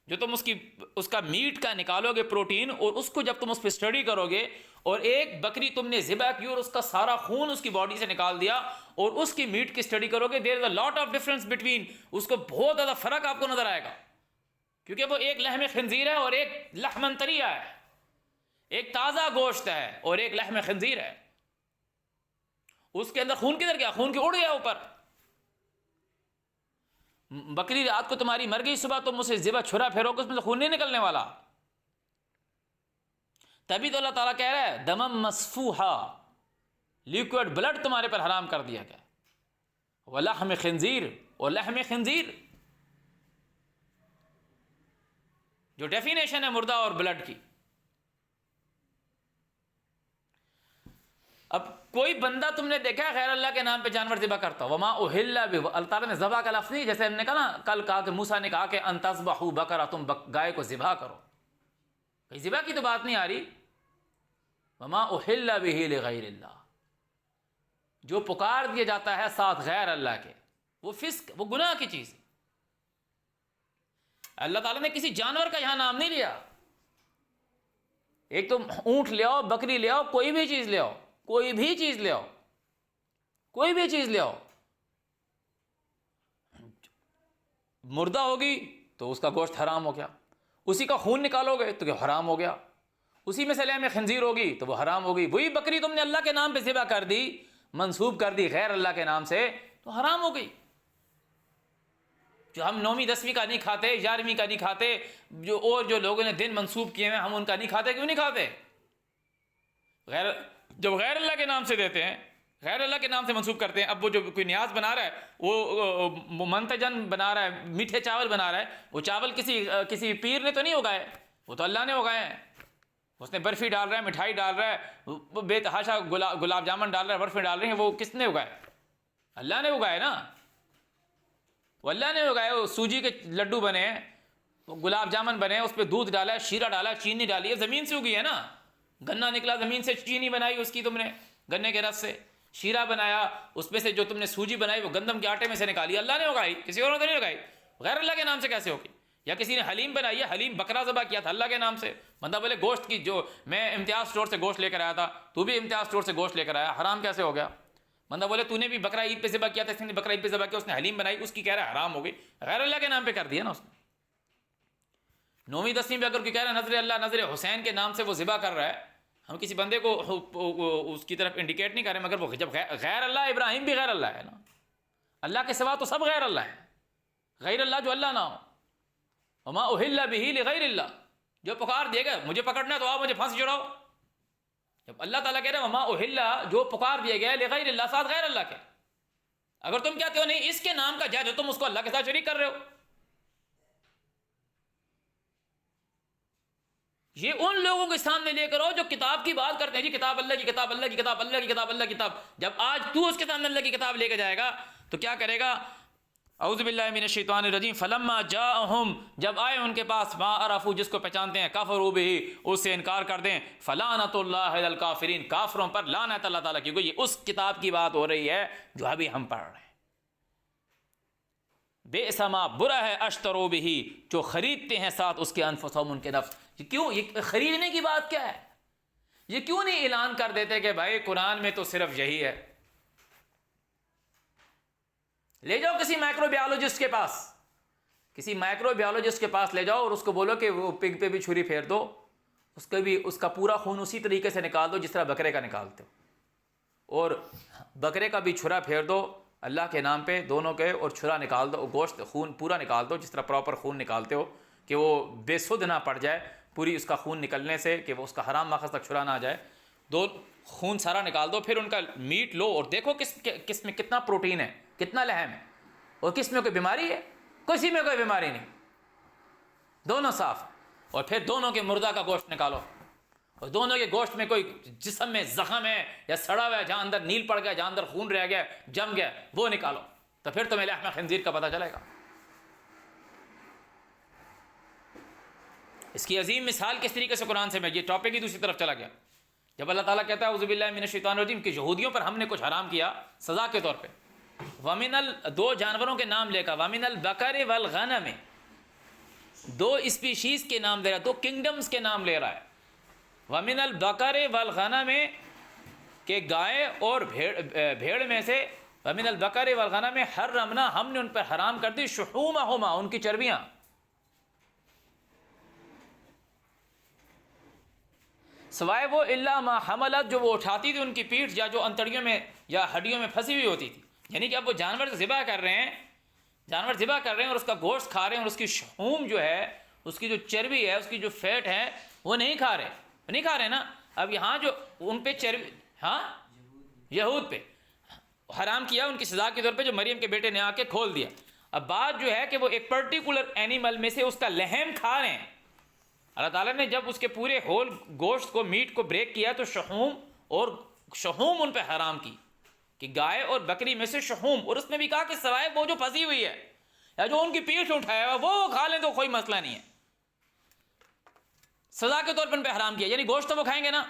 جو تم اس کا میٹ کا نکالو گے پروٹین، اور اس کو جب تم اس پہ اسٹڈی کرو گے، اور ایک بکری تم نے ذبح کی اور اس کا سارا خون اس کی باڈی سے نکال دیا اور اس کی میٹ کی اسٹڈی کرو گے، دیر از اے لاٹ آف ڈفرنس بٹوین، اس کو بہت زیادہ فرق آپ کو نظر آئے گا، کیونکہ وہ ایک لحم خنزیر ہے اور ایک لحم طریہ ہے، ایک تازہ گوشت ہے اور ایک لحم خنزیر ہے. اس کے اندر خون کدھر گیا، خون کی اڑ گیا اوپر. بکری رات کو تمہاری مر گئی، صبح تم اسے ذبح چھرا پھیرو گے، اس میں سے خون نہیں نکلنے والا. تبھی تو اللہ تعالیٰ کہہ رہا ہے دمم مسفوحا، لیکوڈ بلڈ تمہارے پر حرام کر دیا گیا. ولحم خنزیر، اور لحم خنزیر جو ڈیفینیشن ہے مردہ اور بلڈ کی. اب کوئی بندہ تم نے دیکھا غیر اللہ کے نام پہ جانور ذبح کرتا، وما اہل بہ، اللہ تعالیٰ نے ذبح کا لفظ نہیں، جیسے ہم نے کہا نا کل کہا کہ موسیٰ نے کہا کہ ان تذبحوا بقرہ، تم گائے کو ذبح کرو، کہیں ذبح کی تو بات نہیں آ رہی. وما اہل بہ لغیر اللہ، جو پکار دیا جاتا ہے ساتھ غیر اللہ کے، وہ فسق، وہ گناہ کی چیز ہے. اللہ تعالیٰ نے کسی جانور کا یہاں نام نہیں لیا. ایک تم اونٹ لے آؤ، بکری لے آؤ، کوئی بھی چیز لے آؤ، کوئی بھی چیز لے آؤ، کوئی بھی چیز لے آؤ، مردہ ہوگی تو اس کا گوشت حرام ہو گیا، اسی کا خون نکالو گے تو حرام ہو گیا، اسی میں سے لحم خنزیر ہوگی تو وہ حرام ہوگی، وہی بکری تم نے اللہ کے نام پہ ذبح کر دی، منسوب کر دی غیر اللہ کے نام سے، تو حرام ہو گئی۔ جو ہم 9ویں 10ویں کا نہیں کھاتے، 11ویں کا نہیں کھاتے، جو لوگوں نے دن منسوب کیے ہیں ہم ان کا نہیں کھاتے، کیوں نہیں کھاتے؟ جب غیر اللہ کے نام سے دیتے ہیں، غیر اللہ کے نام سے منسوب کرتے ہیں، اب وہ جو کوئی نیاز بنا رہا ہے، وہ منتجن بنا رہا ہے، میٹھے چاول بنا رہا ہے، وہ چاول کسی پیر نے تو نہیں اگائے، وہ تو اللہ نے اگائے ہیں، اس نے برفی ڈال رہا ہے، مٹھائی ڈال رہا ہے، وہ بے تحاشا گلاب جامن ڈال رہا ہے، برفی ڈال رہے ہیں، وہ کس نے اگائے؟ اللہ نے اگائے نا، وہ اللہ نے اگائے، وہ سوجی کے لڈو بنے ہیں، وہ گلاب جامن بنے ہیں، اس پہ دودھ ڈالا ہے، شیرہ ڈالا ہے، چینی ڈالی ہے، زمین سے اگی ہے نا، گنا نکلا زمین سے، چینی بنائی اس کی تم نے گنے کے رس سے، شیرہ بنایا، اس میں سے جو تم نے سوجی بنائی وہ گندم کے آٹے میں سے نکالی، اللہ نے اگائی، کسی اور نے نہیں اگائی، غیر اللہ کے نام سے کیسے ہوگی؟ یا کسی نے حلیم بنائی ہے، حلیم بکرا ذبح کیا تھا اللہ کے نام سے، بندہ بولے گوشت کی، جو میں امتیاز اسٹور سے گوشت لے کر آیا تھا، تو بھی امتیاز اسٹور سے گوشت لے کر آیا، حرام کیسے ہو گیا؟ بندہ بولے تو نے بھی بکرا عید پہ ذبح کیا تھا، اس نے بکرا عید پہ ذبح کیا، اس نے حلیم بنائی، اس کی کہہ رہا ہے حرام ہو گئی، غیر اللہ کے نام پہ کر دیا نا اس نے۔ 9ویں 10ویں پہ اگر کوئی کہہ رہا ہے نظر اللہ، نظر حسین کے نام سے وہ ذبح کر رہا ہے، ہم کسی بندے کو اس کی طرف انڈیکیٹ نہیں کر رہے، مگر وہ جب غیر اللہ، ابراہیم بھی غیر اللہ ہے نا، اللہ کے سوا تو سب غیر اللہ ہے، غیر اللہ جو اللہ نہ ہو، وما اہل بہ لغیر اللہ، جو پکار دے گا مجھے پکڑنا تو آؤ مجھے پھانسی چڑھاؤ، جب اللہ تعالیٰ کہہ رہے ہیں وما اہل، جو پکار دیا گیا لغیر اللہ، ساتھ غیر اللہ کے، اگر تم کہتے ہو نہیں اس کے نام کا جائز، تم اس کو اللہ کے ساتھ شریک کر رہے ہو۔ یہ ان لوگوں کے سامنے لے کر آؤ جو کتاب کی بات کرتے ہیں، جی کتاب اللہ کی کتاب، اللہ کی کتاب، اللہ کی کتاب، اللہ کی کتاب، جب آج تو اس کے سامنے اللہ کی کتاب لے کے جائے گا تو کیا کرے گا؟ اعوذ باللہ من الشیطان الرجیم، فلما جاءہم، جب آئے ان کے پاس، ما عرفوا، جس کو پہچانتے ہیں، کفروا بہ، اس سے انکار کر دیں، فلعنت اللہ علی الکافرین، کافروں پر لعنت اللہ تعالیٰ کی، یہ اس کتاب کی بات ہو رہی ہے جو ابھی ہم پڑھ رہے ہیں۔ بئس ما، برا ہے، اشتروا بہ، جو خریدتے ہیں ساتھ اس کے، انفسہم، ان کے نفس، کیوں یہ خریدنے کی بات کیا ہے؟ یہ کیوں نہیں اعلان کر دیتے کہ بھائی قرآن میں تو صرف یہی ہے؟ لے جاؤ کسی مائکرو بیالوجسٹ کے پاس، کسی مائکرو بیالوجسٹ کے پاس لے جاؤ اور اس کو بولو کہ وہ پگ پہ بھی چھری پھیر دو، اس کا پورا خون اسی طریقے سے نکال دو جس طرح بکرے کا نکالتے ہو، اور بکرے کا بھی چھرا پھیر دو اللہ کے نام پہ دونوں کے، اور چھرا نکال دو، گوشت خون پورا نکال دو جس طرح پراپر خون نکالتے ہو کہ وہ بے سدھ نہ پڑ جائے پوری اس کا خون نکلنے سے، کہ وہ اس کا حرام ماخذ تک چھرا نہ آ جائے، دو خون سارا نکال دو، پھر ان کا میٹ لو اور دیکھو کس میں کتنا پروٹین ہے، کتنا لحم ہے، اور کس میں کوئی بیماری ہے؟ کسی میں کوئی بیماری نہیں، دونوں صاف، اور پھر دونوں کے مردہ کا گوشت نکالو، اور دونوں کے گوشت میں کوئی جسم میں زخم ہے یا سڑا ہوا ہے، جہاں اندر نیل پڑ گیا، جہاں اندر خون رہ گیا، جم گیا، وہ نکالو، تو پھر تمہیں لحم خنزیر کا پتہ چلے گا۔ اس کی عظیم مثال کس طریقے سے قرآن سے، میں یہ ٹاپک ہی دوسری طرف چلا گیا، جب اللہ تعالیٰ کہتا ہے اعوذ باللہ من الشیطان الرجیم کہ یہودیوں پر ہم نے کچھ حرام کیا سزا کے طور پہ، دو جانوروں کے نام لے کر، وَمِنَ الْبَقَرِ وَالْغَنَمِ، دو اسپیشیز کے نام لے رہا ہے، دو کنگڈمز کے نام لے رہا ہے، وَمِنَ الْبَقَرِ وَالْغَنَمِ، کہ گائے اور بھیڑ میں سے، وَمِنَ الْبَقَرِ وَالْغَنَمِ حَرَّمْنَا، ہم نے ان پر حرام کر دی، شُحُومَهُمَا، ان کی چربیاں، سوائے وہ الا ما حملت، جو وہ اٹھاتی تھی ان کی پیٹھ، یا جو انتڑیوں میں یا ہڈیوں میں پھنسی ہوئی ہوتی تھی، یعنی کہ اب وہ جانور ذبح کر رہے ہیں، جانور ذبح کر رہے ہیں اور اس کا گوشت کھا رہے ہیں، اور اس کی شحوم جو ہے، اس کی جو چربی ہے، اس کی جو فیٹ ہے، وہ نہیں کھا رہے نا۔ اب یہاں جو ان پہ چربی، ہاں یہود پہ حرام کیا ان کی سزا کے طور پہ، جو مریم کے بیٹے نے آ کے کھول دیا۔ اب بات جو ہے کہ وہ ایک پرٹیکولر اینیمل میں سے اس کا لحم کھا رہے ہیں، اللہ تعالیٰ نے جب اس کے پورے ہول گوشت کو، میٹ کو بریک کیا تو شحوم ان پہ حرام کی، کہ گائے اور بکری میں سے شحوم، اور اس میں بھی کہا کہ سوائے وہ جو پھنسی ہوئی ہے یا جو ان کی پیٹھ اٹھایا ہوا وہ کھا لیں تو کوئی مسئلہ نہیں ہے، سزا کے طور پر ان پہ حرام کیا، یعنی گوشت تو وہ کھائیں گے نا،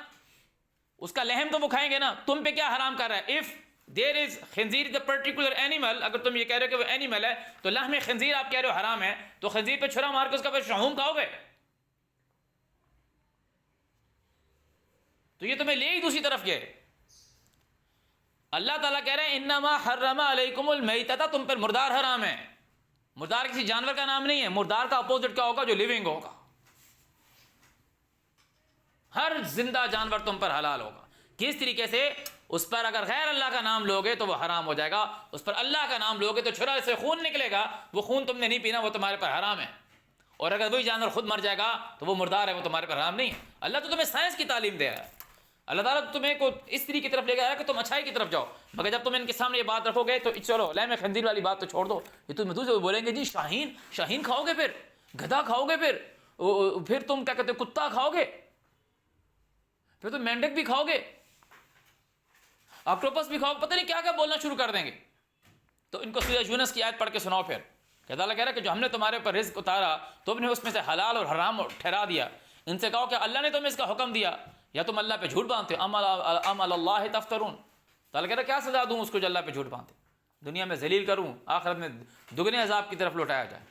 اس کا لحم تو وہ کھائیں گے نا، تم پہ کیا حرام کر رہا ہے؟ اف دیر از خنزیر دا پرٹیکولر اینیمل، اگر تم یہ کہہ رہے ہو کہ وہ اینیمل ہے تو لحم خنزیر آپ کہہ رہے ہو حرام ہے، تو خنزیر پہ چھرا مار کے اس کا پھر شحوم کھاؤ گے، تو یہ تمہیں لے ہی دوسری طرف گئے۔ اللہ تعالیٰ کہہ رہے ہیں انما حرم علیکم المیتۃ، تم پر مردار حرام ہے. مردار کسی جانور کا نام نہیں ہے. مردار کا اپوزٹ کیا ہوگا؟ جو لیونگ ہوگا. ہر زندہ جانور تم پر حلال ہوگا. کس طریقے سے؟ اس پر اگر غیر اللہ کا نام لوگے تو وہ حرام ہو جائے گا، اس پر اللہ کا نام لوگے تو چھرا سے خون نکلے گا، وہ خون تم نے نہیں پینا، وہ تمہارے پر حرام ہے. اور اگر وہی جانور خود مر جائے گا تو وہ مردار ہے، وہ تمہارے پر حرام نہیں ہے. اللہ تو تمہیں سائنس کی تعلیم دے رہا ہے. اللہ تعالیٰ تمہیں کو اس طریقے کی طرف لے گیا ہے کہ تم اچھائی کی طرف جاؤ. مگر جب تم ان کے سامنے یہ بات رکھو گے تو چلو لے میں خنزیر والی بات تو چھوڑ دو، یہ تم دوسرے بولیں گے جی شاہین کھاؤ گے، پھر گدھا کھاؤ گے، پھر تم کیا کہتے کتا کھاؤ گے، پھر تم مینڈک بھی کھاؤ گے، آکٹوپس بھی کھاؤ، پتہ نہیں کیا کیا بولنا شروع کر دیں گے. تو ان کو سورہ یونس کی آیت پڑھ کے سناؤ پھر کہ اللہ کہہ رہا ہے کہ جو ہم نے تمہارے پر رزق اتارا تم نے اس میں سے حلال اور حرام ٹھہرا دیا. ان سے کہو کہ اللہ نے تمہیں اس کا حکم دیا یا تم اللہ پہ جھوٹ باندھتے ہو. ام علی اللہ تفترون. تو اللہ کہہ رہا ہے کیا سزا دوں اس کو جو اللہ پہ جھوٹ باندھے، دنیا میں ذلیل کروں، آخرت میں دگنے عذاب کی طرف لوٹایا جائے،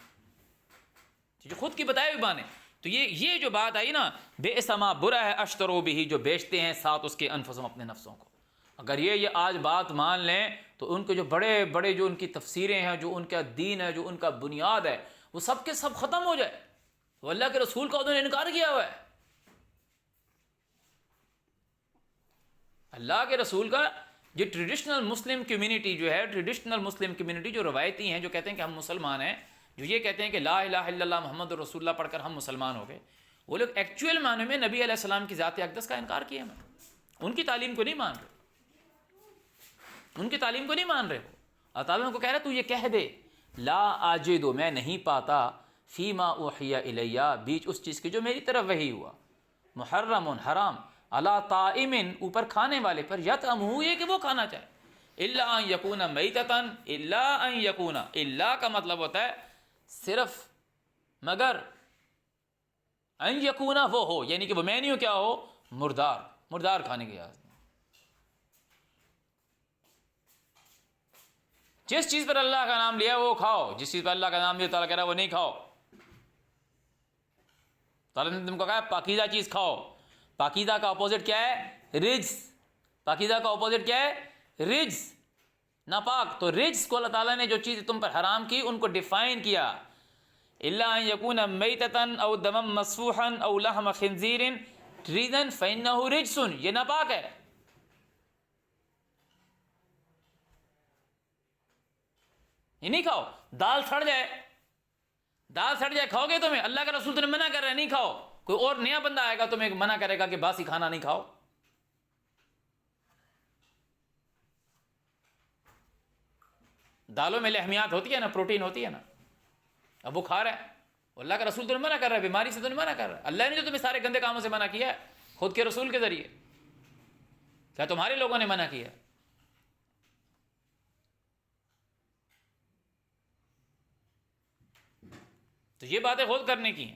جو خود کی بتائے ہوئی بانے. تو یہ جو بات آئی نا، بئس ما برا ہے اشتروا بھی، جو بیچتے ہیں ساتھ اس کے انفسهم، اپنے نفسوں کو. اگر یہ آج بات مان لیں تو ان کے جو بڑے بڑے جو ان کی تفسیریں ہیں، جو ان کا دین ہے، جو ان کا بنیاد ہے، وہ سب کے سب ختم ہو جائے. تو اللہ کے رسول کا انہوں نے انکار کیا ہوا ہے. اللہ کے رسول کا جو ٹریڈیشنل مسلم کمیونٹی جو ہے، ٹریڈیشنل مسلم کمیونٹی جو روایتی ہیں، جو کہتے ہیں کہ ہم مسلمان ہیں، جو یہ کہتے ہیں کہ لا الہ الا اللہ محمد رسول اللہ پڑھ کر ہم مسلمان ہو گئے، وہ لوگ ایکچوئل معنی میں نبی علیہ السلام کی ذات اقدس کا انکار کیا ہے. ان کی تعلیم کو نہیں مان رہے، ان کی تعلیم کو نہیں مان رہے. اللہ تعالیٰ کو کہہ رہا ہے تو یہ کہہ دے لا آجد، میں نہیں پاتا، فیما اوحی الیہ، بیچ اس چیز کی جو میری طرف وحی ہوا، محرم حرام، علی طائم، اوپر کھانے والے پر، یطعمہ، یہ کہ وہ کھانا چاہے، الا ان یکون میتۃ، الا ان یکون، الا کا مطلب ہوتا ہے صرف، مگر، ان یکون وہ ہو، یعنی کہ وہ مینیو کیا ہو، مردار کھانے کی اجازت. جس چیز پر اللہ کا نام لیا وہ کھاؤ، جس چیز پر اللہ کا نام لیا تعالیٰ کہہ رہا ہے وہ نہیں کھاؤ. تعالیٰ نے تم کو کہا ہے پاکیزہ چیز کھاؤ. پاکیزہ کا اپوزٹ کیا ہے؟ رجس. پاکیزہ کا اپوزٹ کیا ہے؟ رجس، ناپاک. تو رجس کو اللہ تعالیٰ نے جو چیز تم پر حرام کی ان کو ڈیفائن کیا، الا ان یکون میتۃ او دما مسفوحا او لحم خنزیر ریزن فانہ رجس، یہ ناپاک ہے. یہ نہیں کھاؤ. دال سڑ جائے کھاؤ گے تمہیں؟ اللہ کا رسول تمہیں منع کر رہے ہیں نہیں کھاؤ. کوئی اور نیا بندہ آئے گا تمہیں منع کرے گا کہ باسی کھانا نہیں کھاؤ. دالوں میں لحمیات ہوتی ہے نا، پروٹین ہوتی ہے نا. اب وہ کھا رہا ہے، اللہ کا رسول تمہیں منع کر رہا ہے، بیماری سے تمہیں منع کر رہا ہے. اللہ نے جو تمہیں سارے گندے کاموں سے منع کیا ہے خود کے رسول کے ذریعے، کیا تمہارے لوگوں نے منع کیا؟ تو یہ باتیں غور کرنے کی ہیں.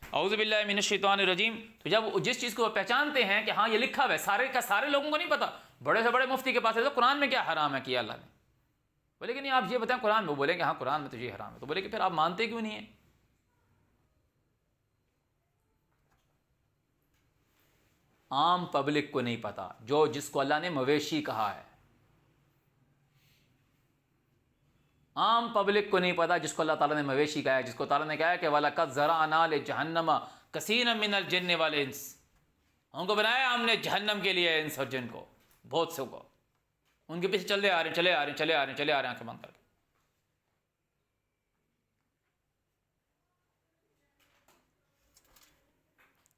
اعوذ باللہ من الشیطان الرجیم. تو جب جس چیز کو وہ پہچانتے ہیں کہ ہاں یہ لکھا ہوا ہے، سارے کا سارے لوگوں کو نہیں پتا. بڑے سے بڑے مفتی کے پاس ہے تو قرآن میں کیا حرام ہے کیا اللہ نے، بولے کہ نہیں آپ یہ بتائیں قرآن میں، بولیں کہ ہاں قرآن میں تو یہ حرام ہے. تو بولے کہ پھر آپ مانتے کیوں نہیں ہیں؟ عام پبلک کو نہیں پتا، جس کو اللہ نے مویشی کہا ہے. عام پبلک کو نہیں پتا جس کو اللہ تعالیٰ نے مویشی کہا ہے، جس کو تعالیٰ نے کہا ہے کہ وَلَقَدْ زَرَعْنَا لِجَهَنَّمَ كَثِيرًا مِنَ الْجِنِّ وَالْإِنسِ، ان کو بنایا ہم نے جہنم کے لیے انس اور جن کو، بہت سے کو. ان کے پیچھے چلے آ رہے ہیں آنکھیں بند کر کے.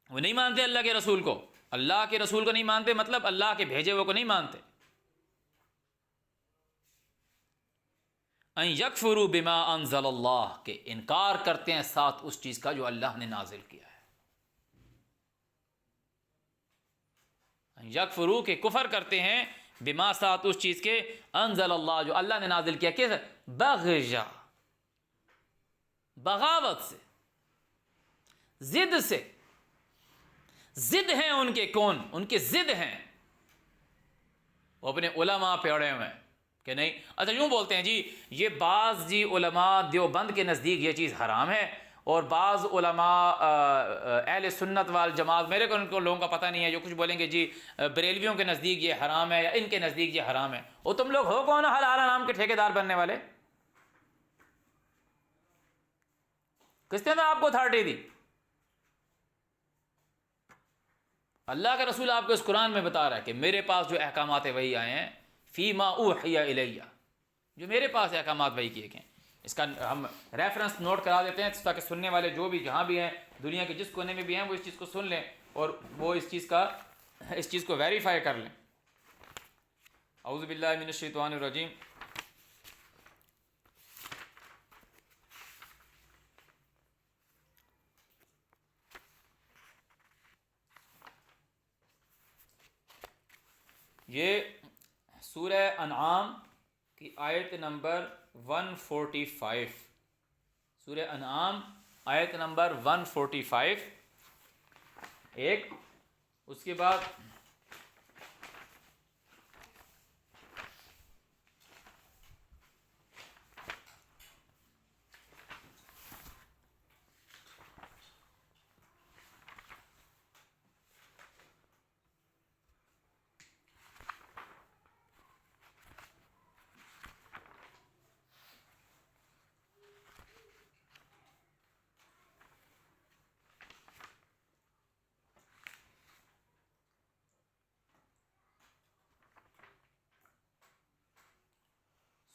وہ نہیں مانتے اللہ کے رسول کو. اللہ کے رسول کو نہیں مانتے مطلب اللہ کے بھیجے ہوئے کو نہیں مانتے. ان یکفروا بما انزل اللہ، کے انکار کرتے ہیں ساتھ اس چیز کا جو اللہ نے نازل کیا ہے. ان یکفروا، کے کفر کرتے ہیں، بما ساتھ اس چیز کے، انزل اللہ جو اللہ نے نازل کیا. کیسے؟ بغیا، بغاوت سے، ضد سے. ضد ہیں ان کے، کون؟ ان کے ضد ہیں. وہ اپنے علماء پہ اڑے ہوئے ہیں کہ نہیں. اچھا یوں بولتے ہیں جی یہ بعض جی علماء دیوبند کے نزدیک یہ چیز حرام ہے اور بعض علماء اہل سنت والجماعت، میرے کو ان کو لوگوں کا پتہ نہیں ہے، جو کچھ بولیں گے جی بریلویوں کے نزدیک یہ حرام ہے یا ان کے نزدیک یہ حرام ہے. وہ تم لوگ ہو کون حلال حرام کے ٹھیکیدار بننے والے؟ کس نے آپ کو اتھارٹی دی؟ اللہ کا رسول آپ کو اس قرآن میں بتا رہا ہے کہ میرے پاس جو احکامات وحی آئے ہیں، فیما اوحی الیہ، جو میرے پاس احکامات وحی کیے گئے ہیں، اس کا ہم ریفرنس نوٹ کرا دیتے ہیں تاکہ سننے والے جو بھی جہاں بھی ہیں، دنیا کے جس کونے میں بھی ہیں، وہ اس چیز کو سن لیں اور وہ اس چیز کو ویریفائی کر لیں. اعوذ باللہ من الشیطان الرجیم. یہ سورہ انعام کی آیت نمبر 145، سورہ انعام آیت نمبر 145. ایک اس کے بعد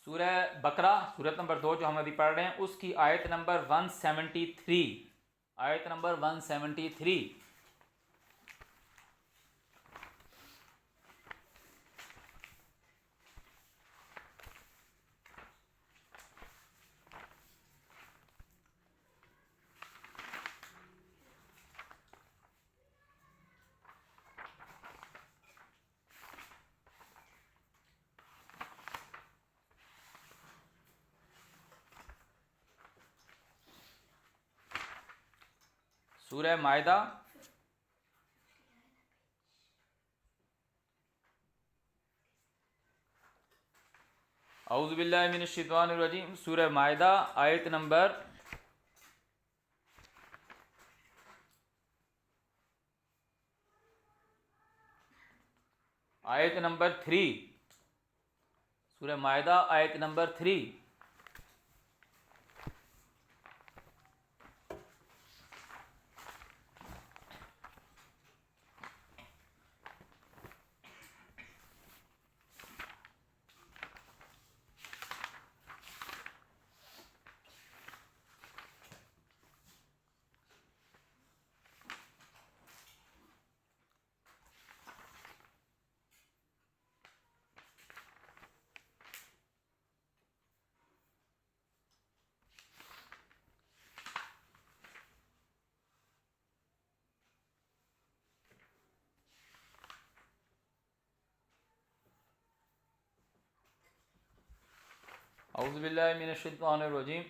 سورہ بقرہ سورت نمبر 2 جو ہم ابھی پڑھ رہے ہیں، اس کی آیت نمبر 173، آیت نمبر 173. سورہ مائدہ اعوذ باللہ من الشیطان الرجیم، سورہ مائدہ آیت نمبر 3، سورہ مائدہ آیت نمبر 3. اعوذ باللہ من الشیطان الرجیم.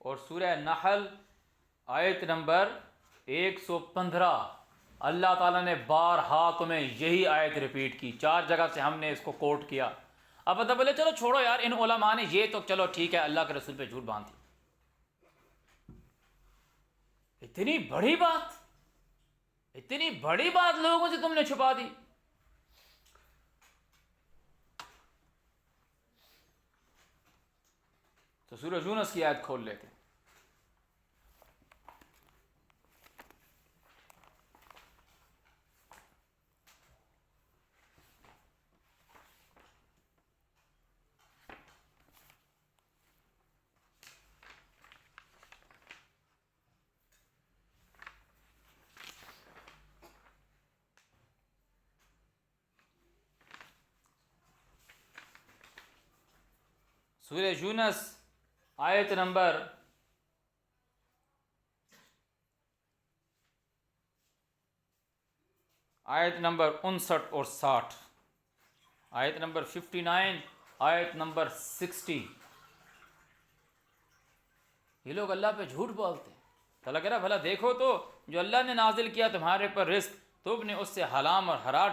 اور سورہ نحل آیت نمبر 115، اللہ تعالیٰ نے بارہا تمہیں یہی آیت ریپیٹ کی، 4 جگہ سے ہم نے اس کو کوٹ کیا. اب پتہ بولے چلو چھوڑو یار، ان علماء نے یہ تو چلو ٹھیک ہے اللہ کے رسول پہ جھوٹ باندھی. اتنی بڑی بات لوگوں سے تم نے چھپا دی. تو سورہ یونس کی آیت کھول لیتے ہیں. سورہ یونس آیت نمبر 59 اور 60، آیت نمبر 59، آیت نمبر 60. یہ لوگ اللہ پہ جھوٹ بولتے ہیں. تو اللہ کہہ رہا بھلا دیکھو تو جو اللہ نے نازل کیا تمہارے پر رزق تم نے اس سے حرام اور حلال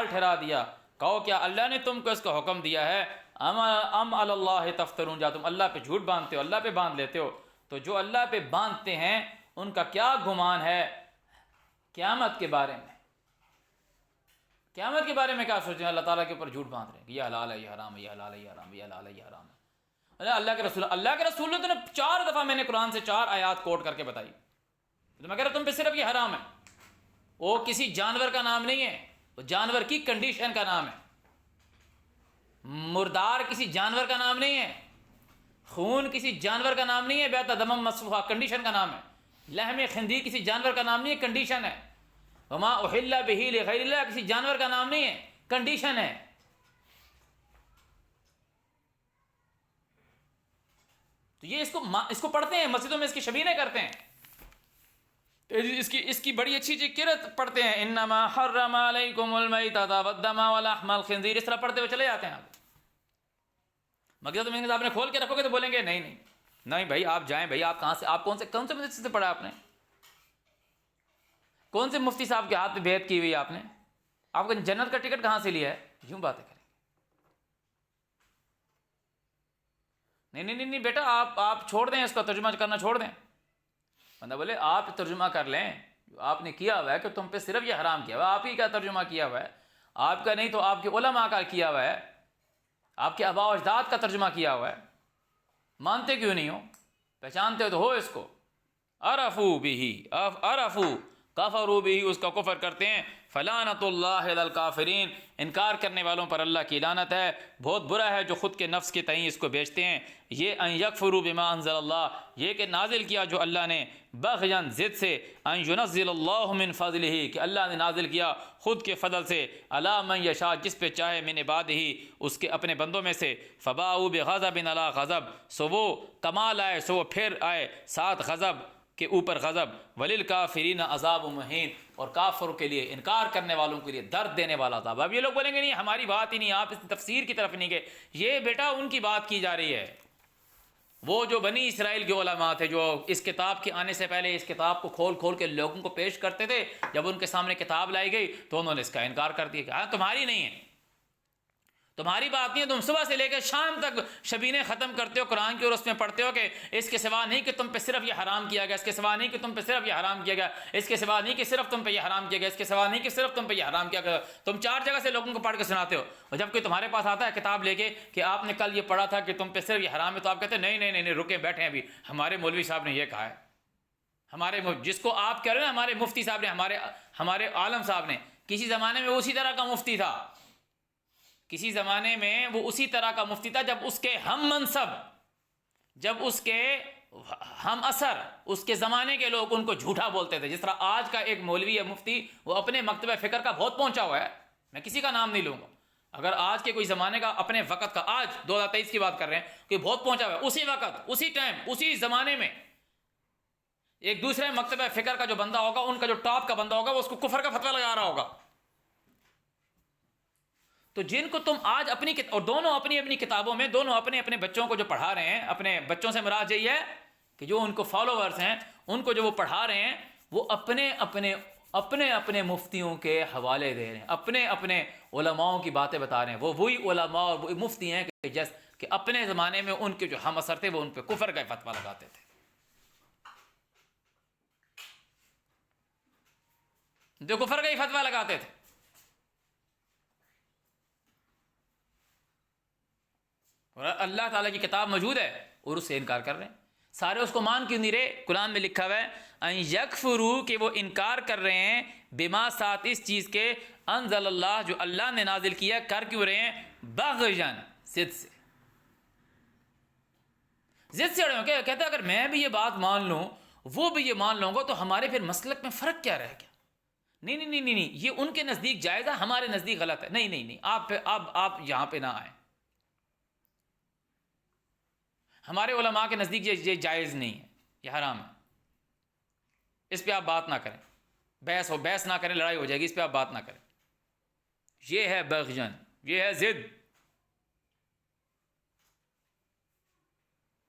ٹھہرا دیا. کہو کیا اللہ نے تم کو اس کا حکم دیا ہے؟ ام علی اللہ تفترون، جا تم اللہ پہ جھوٹ باندھتے ہو، اللہ پہ باندھ لیتے ہو. تو جو اللہ پہ باندھتے ہیں ان کا کیا گمان ہے قیامت کے بارے میں؟ قیامت کے بارے میں کیا سوچیں؟ اللہ تعالیٰ کے اوپر جھوٹ باندھ رہے ہیں، یہ حلال ہے، یہ حرام ہے، یہ حلال ہے، یہ حرام ہے، یہ حلال ہے، یہ حرام ہے. اللہ کے رسول نے تو 4 دفعہ میں نے قرآن سے 4 آیات کوٹ کر کے بتائی. تو میں کہہ رہا تم پہ صرف یہ حرام ہے. وہ کسی جانور کا نام نہیں ہے، وہ جانور کی کنڈیشن کا نام ہے. مردار کسی جانور کا نام نہیں ہے، خون کسی جانور کا نام نہیں ہے، بیت دم مسفوحہ کنڈیشن کا نام ہے. لحم خنزیر کسی جانور کا نام نہیں ہے، کنڈیشن ہے. وما احل بہ لغیر اللہ کسی جانور کا نام نہیں ہے، کنڈیشن ہے. تو یہ اس کو پڑھتے ہیں مسجدوں میں، اس کی شبیہیں کرتے ہیں. اس کی بڑی اچھی چیز قرأت پڑھتے ہیں، انما حرم علیکم المیتۃ والدم ولحم الخنزیر، اس طرح پڑھتے ہوئے چلے جاتے ہیں. آپ مگر تم آپ نے کھول کے رکھو گے تو بولیں گے نہیں بھائی آپ جائیں بھائی، آپ کہاں سے، آپ کون سے مسجد سے پڑھا آپ نے؟ کون سے مفتی صاحب کے ہاتھ پہ بیعت کی ہوئی آپ نے؟ آپ کو جنت کا ٹکٹ کہاں سے لیا ہے؟ یوں باتیں کریں گے. نہیں بیٹا آپ چھوڑ دیں، اس کا ترجمہ کرنا چھوڑ دیں. بندہ بولے آپ ترجمہ کر لیں، جو آپ نے کیا ہوا ہے کہ تم پہ صرف یہ حرام کیا ہوا ہے، آپ ہی کا ترجمہ کیا ہوا ہے، آپ کا نہیں تو آپ کے علماء کا کیا ہوا ہے، آپ کے آباء و اجداد کا ترجمہ کیا ہوا ہے. مانتے کیوں نہیں ہو؟ پہچانتے تو ہو اس کو. عرفوا کفروا به، اس کا کفر کرتے ہیں. فلعنت اللہ علی الکافرین، انکار کرنے والوں پر اللہ کی لعنت ہے. بہت برا ہے جو خود کے نفس کے تئیں اس کو بیچتے ہیں. یہ ان یکفروا بما انزل اللہ، یہ کہ نازل کیا جو اللہ نے، بغیاً ضد سے، ان ینزل اللہ من فضلہ، کہ اللہ نے نازل کیا خود کے فضل سے، علی من یشاء، جس پہ چاہے، من عبادہ، اس کے اپنے بندوں میں سے. فباؤوا بغضب علی غضب، سو وہ کمال آئے، سو وہ پھر آئے ساتھ غضب کے اوپر غضب. وللکافرین عذاب مہین، اور کافروں کے لیے، انکار کرنے والوں کے لیے درد دینے والا عذاب. اب یہ لوگ بولیں گے نہیں ہماری بات ہی نہیں، آپ اس تفسیر کی طرف نہیں گئے. یہ بیٹا ان کی بات کی جا رہی ہے. وہ جو بنی اسرائیل کے علماء تھے جو اس کتاب کے آنے سے پہلے اس کتاب کو کھول کے لوگوں کو پیش کرتے تھے، جب ان کے سامنے کتاب لائی گئی تو انہوں نے اس کا انکار کر دیا کہ ہاں تمہاری نہیں ہے، تمہاری بات نہیں ہے. تم صبح سے لے کے شام تک شبینیں ختم کرتے ہو قرآن کی، اور اس میں پڑھتے ہو کہ اس کے سوا نہیں کہ تم پہ صرف یہ حرام کیا گیا، اس کے سوا نہیں کہ تم پہ صرف یہ حرام کیا گیا، اس کے سوا نہیں کہ صرف تم پہ یہ حرام کیا گیا، اس کے سوا نہیں کہ صرف تم پہ یہ حرام کیا گیا. تم 4 جگہ سے لوگوں کو پڑھ کے سناتے ہو، اور جب کہ تمہارے پاس آتا ہے کتاب لے کے کہ آپ نے کل یہ پڑھا تھا کہ تم پہ صرف یہ حرام ہے، تو آپ کہتے ہیں نہیں رکے بیٹھے ابھی، ہمارے مولوی صاحب نے یہ کہا ہے. ہمارے جس کو آپ کہہ رہے ہیں ہمارے مفتی صاحب نے، ہمارے عالم صاحب نے، کسی زمانے میں اسی طرح کا مفتی تھا، کسی زمانے میں وہ اسی طرح کا مفتی تھا، جب اس کے ہم منصب، جب اس کے ہم اثر، اس کے زمانے کے لوگ ان کو جھوٹا بولتے تھے. جس طرح آج کا ایک مولوی ہے مفتی، وہ اپنے مکتبہ فکر کا بہت پہنچا ہوا ہے، میں کسی کا نام نہیں لوں گا. اگر آج کے کوئی زمانے کا، اپنے وقت کا، آج 2023 کی بات کر رہے ہیں، کہ بہت پہنچا ہوا ہے، اسی وقت، اسی ٹائم، اسی زمانے میں ایک دوسرے مکتبہ فکر کا جو بندہ ہوگا، ان کا جو ٹاپ کا بندہ ہوگا، وہ اس کو کفر کا فتویٰ لگا رہا ہوگا. تو جن کو تم آج اور دونوں اپنی کتابوں میں، دونوں اپنے بچوں کو جو پڑھا رہے ہیں، اپنے بچوں سے مراد یہی ہے کہ جو ان کو فالوورز ہیں، ان کو جو وہ پڑھا رہے ہیں، وہ اپنے مفتیوں کے حوالے دے رہے ہیں، اپنے علماؤں کی باتیں بتا رہے ہیں. وہ وہی علماء اور وہی مفتی ہیں کہ اپنے زمانے میں ان کے جو ہم اثر تھے وہ ان پہ کفر کا فتویٰ لگاتے تھے. جو کفر کا ہی فتویٰ لگاتے تھے. اور اللہ تعالیٰ کی کتاب موجود ہے اور اس سے انکار کر رہے ہیں. سارے اس کو مان کیوں نہیں رہے؟ قرآن میں لکھا ہوا ہے ان یکفروا، کہ وہ انکار کر رہے ہیں، بما، ساتھ اس چیز کے، انزل اللہ، جو اللہ نے نازل کیا. کر کیوں رہے ہیں؟ بغیاً، ضد سے. ضد سے اڑے ہو کیا؟ کہتے ہیں اگر میں بھی یہ بات مان لوں، وہ بھی یہ مان لوں گا، تو ہمارے پھر مسلک میں فرق کیا رہ گیا؟ نہیں، یہ ان کے نزدیک جائز ہے، ہمارے نزدیک غلط ہے. نہیں، آپ یہاں پہ نہ آئیں. ہمارے علماء کے نزدیک یہ جائز نہیں ہے، یہ حرام ہے، اس پہ آپ بات نہ کریں. بحث نہ کریں، لڑائی ہو جائے گی، اس پہ آپ بات نہ کریں. یہ ہے بغیاً، یہ ہے ضد.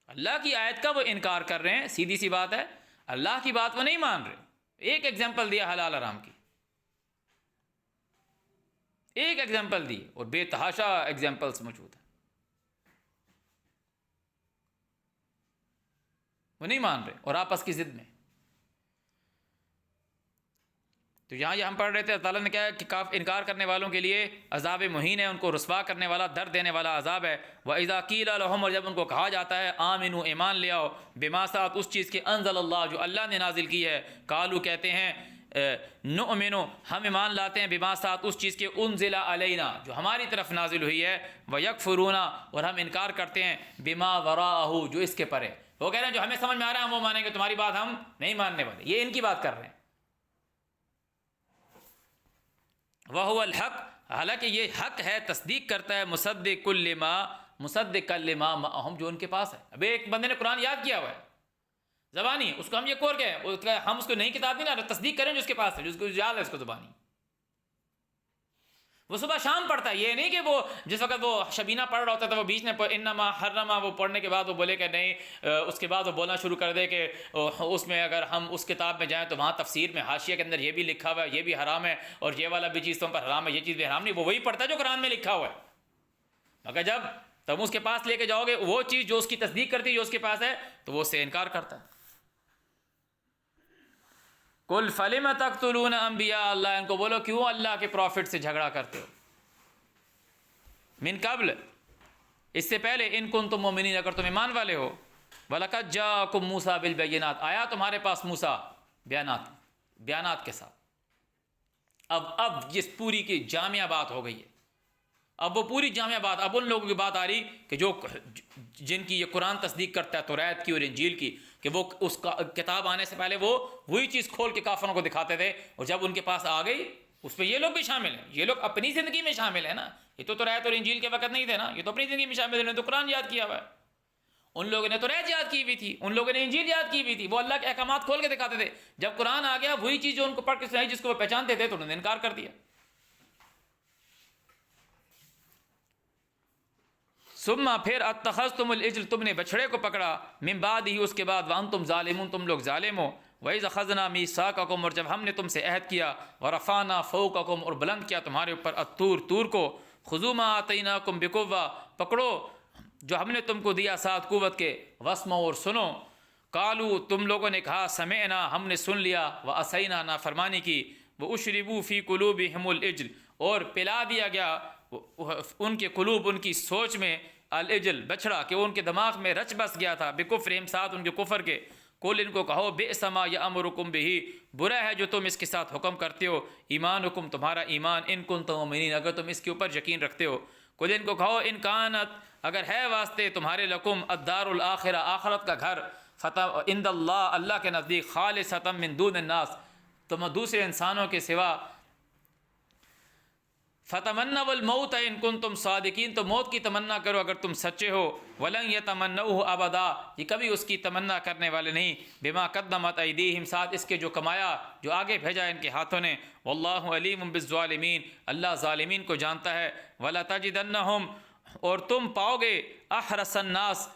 اللہ کی آیت کا وہ انکار کر رہے ہیں، سیدھی سی بات ہے، اللہ کی بات وہ نہیں مان رہے. ایک ایگزامپل دیا حلال حرام کی، ایک ایگزامپل دی، اور بے تحاشا ایگزامپلس موجود ہیں. وہ نہیں مان رہے اور آپس کی ضد میں. تو یہاں یہ ہم پڑھ رہے تھے، اللہ تعالیٰ نے کہا کہ انکار کرنے والوں کے لیے عذاب مہین ہے، ان کو رسوا کرنے والا، درد دینے والا عذاب ہے. وَإِذَا قِيلَ لَهُمْ، اور جب ان کو کہا جاتا ہے آمنوا ایمان لے آؤ، بما ساتھ اس چیز کے انزل اللہ جو اللہ نے نازل کی ہے، قالوا کہتے ہیں نؤمنو ہم ایمان لاتے ہیں، بما ساتھ اس چیز کے انزل علینا جو ہماری طرف نازل ہوئی ہے، وَيَكْفُرُونَ اور ہم انکار کرتے ہیں بما وراءہ جو اس کے پر ہے. وہ کہہ رہے ہیں جو ہمیں سمجھ میں آ رہا ہے ہم وہ مانیں گے، تمہاری بات ہم نہیں ماننے والے. یہ ان کی بات کر رہے ہیں. وَهُوَ الْحَقُّ، حالانکہ یہ حق ہے، تصدیق کرتا ہے، مصدق لما معہم جو ان کے پاس ہے. اب ایک بندے نے قرآن یاد کیا ہوا ہے زبانی، اس کو ہم یہ کور گئے، ہم اس کو نئی کتاب نہیں نا، تصدیق کریں جو اس کے پاس ہے، جو اس کو یاد ہے اس کو زبانی. وہ صبح شام پڑھتا ہے، یہ نہیں کہ وہ جس وقت وہ شبینہ پڑھ رہا ہوتا تھا وہ بیچ میں انما حرما وہ پڑھنے کے بعد وہ بولے کہ نہیں، اس کے بعد وہ بولنا شروع کر دے کہ اس میں اگر ہم اس کتاب میں جائیں تو وہاں تفسیر میں حاشیہ کے اندر یہ بھی لکھا ہوا ہے، یہ بھی حرام ہے، اور یہ والا بھی چیز تم پر حرام ہے، یہ چیز بھی حرام نہیں. وہ وہی پڑھتا ہے جو قرآن میں لکھا ہوا ہے. مگر جب تم اس کے پاس لے کے جاؤ گے وہ چیز جو اس کی تصدیق کرتی ہے جو اس کے پاس ہے، تو وہ اس سے انکار کرتا ہے. قُلْ فَلِمَ تَقْتُلُونَ أَنْبِيَاءَ اللَّهِ، ان کو بولو کیوں اللہ کے پروفٹ سے جھگڑا کرتے ہو، من قبل اس سے پہلے، ان کنتم مؤمنین اگر تم ایمان والے ہو، وَلَقَدْ جَاءَكُم مُوسَىٰ بِالْبَيِّنَاتِ آیا تمہارے پاس موسیٰ بیانات کے ساتھ. اب یہ پوری کی جامعہ بات ہو گئی ہے. اب وہ پوری جامعہ بات، اب ان لوگوں کی بات آ رہی کہ جن کی یہ قرآن تصدیق کرتا ہے توریت کی اور انجیل کی، کہ وہ اس کا کتاب آنے سے پہلے وہ وہی چیز کھول کے کافروں کو دکھاتے تھے، اور جب ان کے پاس آ گئی اس پہ یہ لوگ بھی شامل ہیں. یہ لوگ اپنی زندگی میں شامل ہیں نا، یہ تو توریت اور انجیل کے وقت نہیں تھے نا، یہ تو اپنی زندگی میں شامل ہیں. انہوں نے تو قرآن یاد کیا ہوا ہے، ان لوگوں نے توریت یاد کی ہوئی تھی، ان لوگوں نے انجیل یاد کی ہوئی تھی، وہ اللہ کے احکامات کھول کے دکھاتے تھے. جب قرآن آ گیا وہی چیز جو ان کو پڑھ کے سنائی جس کو وہ پہچانتے تھے تو انہوں نے انکار کر دیا. ثم پھر اتخذتم العجل تم نے بچھڑے کو پکڑا، من بعد ہی اس کے بعد، وانتم ظالمون تم لوگ ظالم ہو. وَإِذْ أَخَذْنَا مِيثَاقَكُمْ اور جب ہم نے تم سے عہد کیا، وَرَفَعْنَا فَوْقَكُمْ اور بلند کیا تمہارے اوپر، الطور کو، خُذُوا مَا آتَيْنَاكُمْ بِقُوَّةٍ پکڑو جو ہم نے تم کو دیا ساتھ قوت کے، وَاسْمَعُوا اور سنو. قالوا تم لوگوں نے کہا سمعنا ہم نے سن لیا، وَعَصَيْنَا نافرمانی کی، وَأُشْرِبُوا فِي قُلُوبِهِمُ الْعِجْلَ اور پلا دیا گیا ان کے قلوب ان کی سوچ میں، العجل بچڑا، کہ ان کے دماغ میں رچ بس گیا تھا، بکفرہم ساتھ ان کے کفر کے. قل ان کو کہو بئس ما یأمرکم بہ برا ہے جو تم اس کے ساتھ حکم کرتے ہو، ایمانکم تمہارا ایمان، ان کنتم مؤمنین اگر تم اس کے اوپر یقین رکھتے ہو. قل ان کو کہو ان کانت اگر ہے واسطے تمہارے لکم الدار الآخرہ آخرت کا گھر، عند اللہ اللہ کے نزدیک، خالصۃ من دون الناس تم دوسرے انسانوں کے سوا، فتمنوا الموت ان کنتم صادقین تو موت کی تمنا کرو اگر تم سچے ہو. ولن یتمنوہ ابدا یہ کبھی اس کی تمنا کرنے والے نہیں، بما قدمت ایدیہم ساتھ اس کے جو کمایا جو آگے بھیجا ان کے ہاتھوں نے. واللہ علیم بالظالمین اللہ ظالمین کو جانتا ہے. ولتجدنہم اور تم پاؤ گے، احرص الناس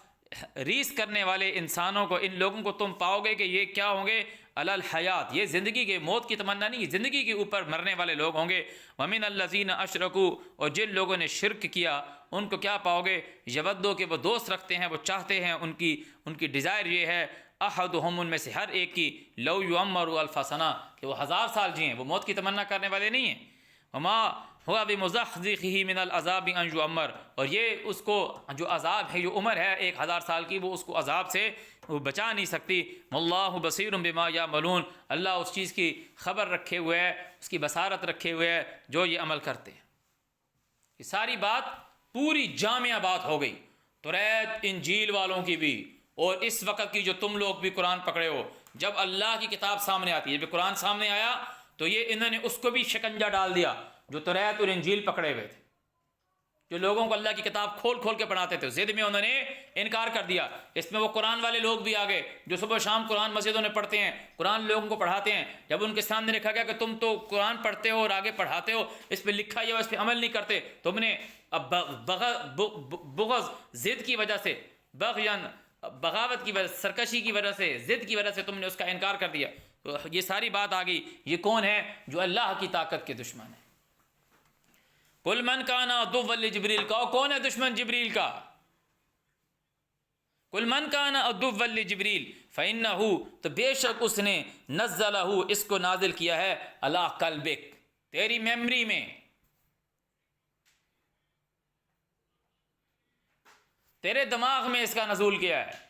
ریس کرنے والے انسانوں کو، ان لوگوں کو تم پاؤ گے کہ یہ کیا ہوں گے، علی الحیات یہ زندگی کے، موت کی تمنا نہیں، زندگی کے اوپر مرنے والے لوگ ہوں گے. ومن الذین اشرکوا اور جن لوگوں نے شرک کیا ان کو کیا پاؤ گے، یودو کہ وہ دوست رکھتے ہیں، وہ چاہتے ہیں، ان کی ڈیزائر یہ ہے، احدہم ان میں سے ہر ایک کی، لو یعمر الف سنہ کہ وہ 1000 سال جئیں، وہ موت کی تمنا کرنے والے نہیں ہیں. وما ہوا بمزحزحہ من العذاب ان یعمر اور یہ اس کو جو عذاب ہے، جو عمر ہے 1000 سال کی، وہ اس کو عذاب سے وہ بچا نہیں سکتی. واللہ بصیر بما یعملون اللہ اس چیز کی خبر رکھے ہوئے ہے، اس کی بصارت رکھے ہوئے ہے جو یہ عمل کرتے ہیں. یہ ساری بات پوری جامعہ بات ہو گئی توریت انجیل والوں کی بھی، اور اس وقت کی جو تم لوگ بھی قرآن پکڑے ہو. جب اللہ کی کتاب سامنے آتی ہے، جب قرآن سامنے آیا تو یہ انہوں نے اس کو بھی شکنجہ ڈال دیا جو توریت اور انجیل پکڑے ہوئے تھے، جو لوگوں کو اللہ کی کتاب کھول کھول کے پڑھاتے تھے، ضد میں انہوں نے انکار کر دیا. اس میں وہ قرآن والے لوگ بھی آ گئے جو صبح شام قرآن مسجدوں میں پڑھتے ہیں، قرآن لوگوں کو پڑھاتے ہیں. جب ان کے سامنے رکھا گیا کہ تم تو قرآن پڑھتے ہو اور آگے پڑھاتے ہو، اس پہ لکھا ہوا اس پہ عمل نہیں کرتے، تم نے اب بغض ضد کی وجہ سے، بغیاً بغاوت کی وجہ سے، سرکشی کی وجہ سے، ضد کی وجہ سے تم نے اس کا انکار کر دیا. تو یہ ساری بات آ گئی. یہ کون ہے جو اللہ کی طاقت کے دشمن ہے؟ قل من کان عدوا لجبریل، کا کون ہے دشمن جبریل کا؟ قل من کان عدوا لجبریل فإنہ، تو بے شک اس نے نزلہ، اس کو نازل کیا ہے، علی قلبک، تیری میمری میں، تیرے دماغ میں اس کا نزول کیا ہے.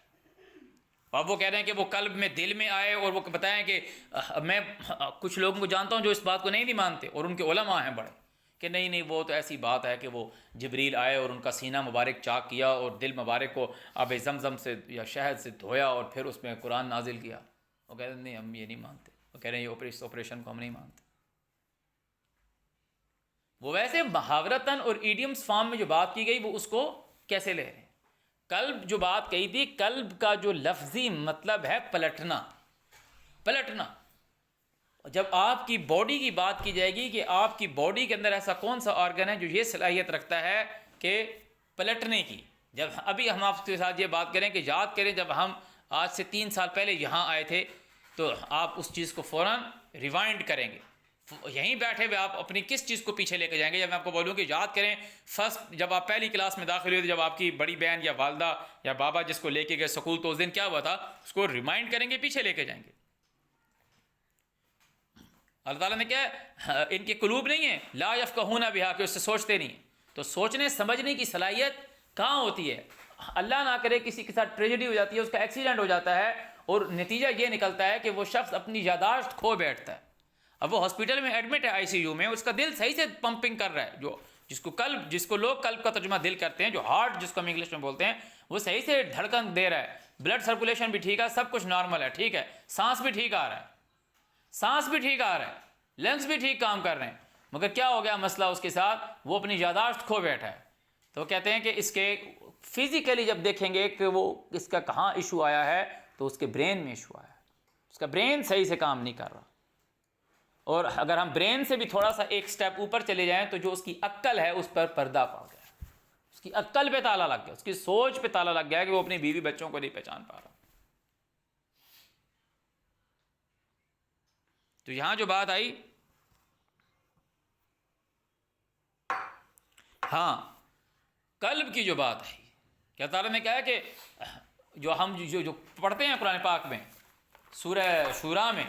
اب وہ کہہ رہے ہیں کہ وہ قلب میں، دل میں آئے، اور وہ بتائیں کہ میں کچھ لوگوں کو جانتا ہوں جو اس بات کو نہیں بھی مانتے، اور ان کے علماء ہیں بڑے کہ نہیں نہیں وہ تو ایسی بات ہے کہ وہ جبریل آئے اور ان کا سینہ مبارک چاک کیا اور دل مبارک کو آب زمزم سے یا شہد سے دھویا اور پھر اس میں قرآن نازل کیا. وہ کہہ رہے ہیں نہیں ہم یہ نہیں مانتے. وہ کہہ رہے ہیں یہ اس آپریشن کو ہم نہیں مانتے. وہ ویسے محاورتاً اور ایڈیمس فارم میں جو بات کی گئی وہ اس کو کیسے لے رہے ہیں؟ قلب جو بات کہی تھی، قلب کا جو لفظی مطلب ہے پلٹنا، پلٹنا. جب آپ کی باڈی کی بات کی جائے گی کہ آپ کی باڈی کے اندر ایسا کون سا آرگن ہے جو یہ صلاحیت رکھتا ہے کہ پلٹنے کی، جب ابھی ہم آپ کے ساتھ یہ بات کریں کہ یاد کریں جب ہم آج سے 3 سال پہلے یہاں آئے تھے، تو آپ اس چیز کو فوراً ریوائنڈ کریں گے. یہیں بیٹھے ہوئے آپ اپنی کس چیز کو پیچھے لے کے جائیں گے؟ جب میں آپ کو بولوں کہ یاد کریں فرسٹ جب آپ پہلی کلاس میں داخل ہوئے تھے، جب آپ کی بڑی بہن یا والدہ یا بابا جس کو لے کے گئے سکول، تو اس دن کیا ہوا تھا، اس کو ریمائنڈ کریں گے، پیچھے لے کے جائیں گے. اللہ تعالیٰ نے کیا ان کے قلوب نہیں ہیں، لا یفقہون بہا، کہ اس سے سوچتے نہیں. تو سوچنے سمجھنے کی صلاحیت کہاں ہوتی ہے؟ اللہ نہ کرے کسی کے ساتھ ٹریجڈی ہو جاتی ہے، اس کا ایکسیڈنٹ ہو جاتا ہے، اور نتیجہ یہ نکلتا ہے کہ وہ شخص اپنی یاداشت کھو بیٹھتا ہے. اب وہ ہاسپٹل میں ایڈمٹ ہے ICU میں، اس کا دل صحیح سے پمپنگ کر رہا ہے، جس کو لوگ قلب کا ترجمہ دل کرتے ہیں، جو ہارٹ جس کو ہم انگلش میں بولتے ہیں، وہ صحیح سے دھڑکن دے رہا ہے، بلڈ سرکولیشن بھی ٹھیک ہے، سب کچھ نارمل ہے، ٹھیک ہے، سانس بھی ٹھیک آ رہا ہے، سانس بھی ٹھیک آ رہا ہے، لنگس بھی ٹھیک کام کر رہے ہیں، مگر کیا ہو گیا مسئلہ اس کے ساتھ؟ وہ اپنی یاداشت کھو بیٹھا ہے. تو کہتے ہیں کہ اس کے فزیکلی جب دیکھیں گے کہ وہ اس کا کہاں ایشو آیا ہے، تو اس کے برین میں ایشو آیا ہے، اس کا برین صحیح سے کام نہیں کر رہا. اور اگر ہم برین سے بھی تھوڑا سا ایک سٹیپ اوپر چلے جائیں تو جو اس کی عقل ہے اس پر پردہ پا گیا، اس کی عقل پہ تالا لگ گیا، اس کی سوچ پہ تالا لگ گیا کہ وہ اپنی بیوی بچوں کو نہیں پہچان پا رہا. تو یہاں جو بات آئی، ہاں قلب کی جو بات ہے، کیا تعالیٰ نے کہا کہ جو ہم جو پڑھتے ہیں قرآن پاک میں سورہ شورا میں،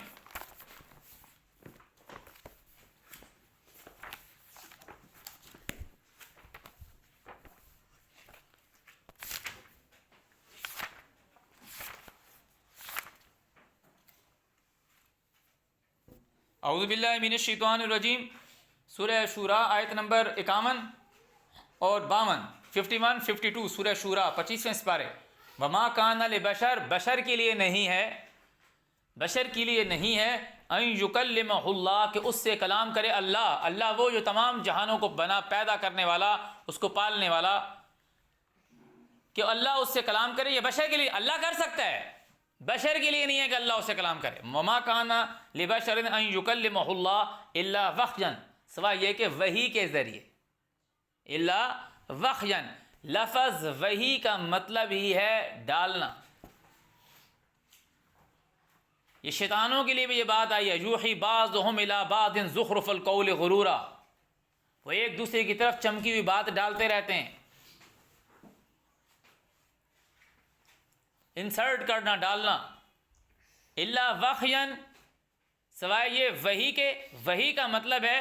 اعوذ باللہ من الشیطان الرجیم، سورہ شورا آیت نمبر 51 اور 52، 51 52 سورہ شورا 25ویں سپارے. وما کان لبشر، بشر کے لیے نہیں ہے، بشر کے لیے نہیں ہے، ان یکلمہ اللہ، کہ اس سے کلام کرے اللہ. اللہ وہ جو تمام جہانوں کو بنا پیدا کرنے والا، اس کو پالنے والا، کہ اللہ اس سے کلام کرے. یہ بشر کے لیے اللہ کر سکتا ہے، بشر کے لیے نہیں ہے کہ اللہ اس سے کلام کرے. وما کان لبشر ان یکلمہ اللہ الا وحیا، سوائے یہ کہ وحی کے ذریعے، الا وحیا، لفظ وحی کا مطلب ہی ہے ڈالنا. یہ شیطانوں کے لیے بھی یہ بات آئی ہے، یوحی بعضهم الی بعض زخرف القول غرورا، وہ ایک دوسرے کی طرف چمکی ہوئی بات ڈالتے رہتے ہیں، انسرٹ کرنا، ڈالنا. الا وحیا، سوائے یہ وحی کے، وحی کا مطلب ہے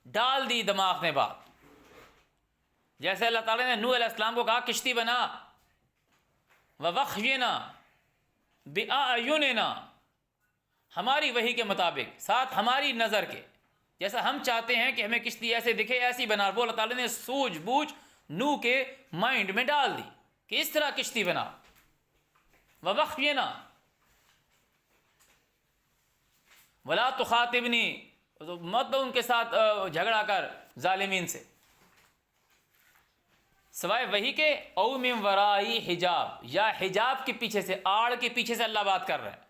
ڈال دی دماغ میں بات. جیسے اللہ تعالیٰ نے نوح علیہ السلام کو کہا کشتی بنا، وَوَحْيِنَا بِأَعْيُنِنَا، ہماری وحی کے مطابق، ساتھ ہماری نظر کے، جیسا ہم چاہتے ہیں کہ ہمیں کشتی ایسے دکھے ایسی بنا. وہ اللہ تعالیٰ نے سوجھ بوجھ نوح کے مائنڈ میں ڈال دی کہ اس طرح کشتی بنا. وَوَحْيِنَا وَلَا تُخَاطِبْنِي، مت ان کے ساتھ جھگڑا کر ظالمین سے. سوائے وہی کے، او من ورائی حجاب، یا حجاب کے پیچھے سے، آڑ کے پیچھے سے اللہ بات کر رہا ہے.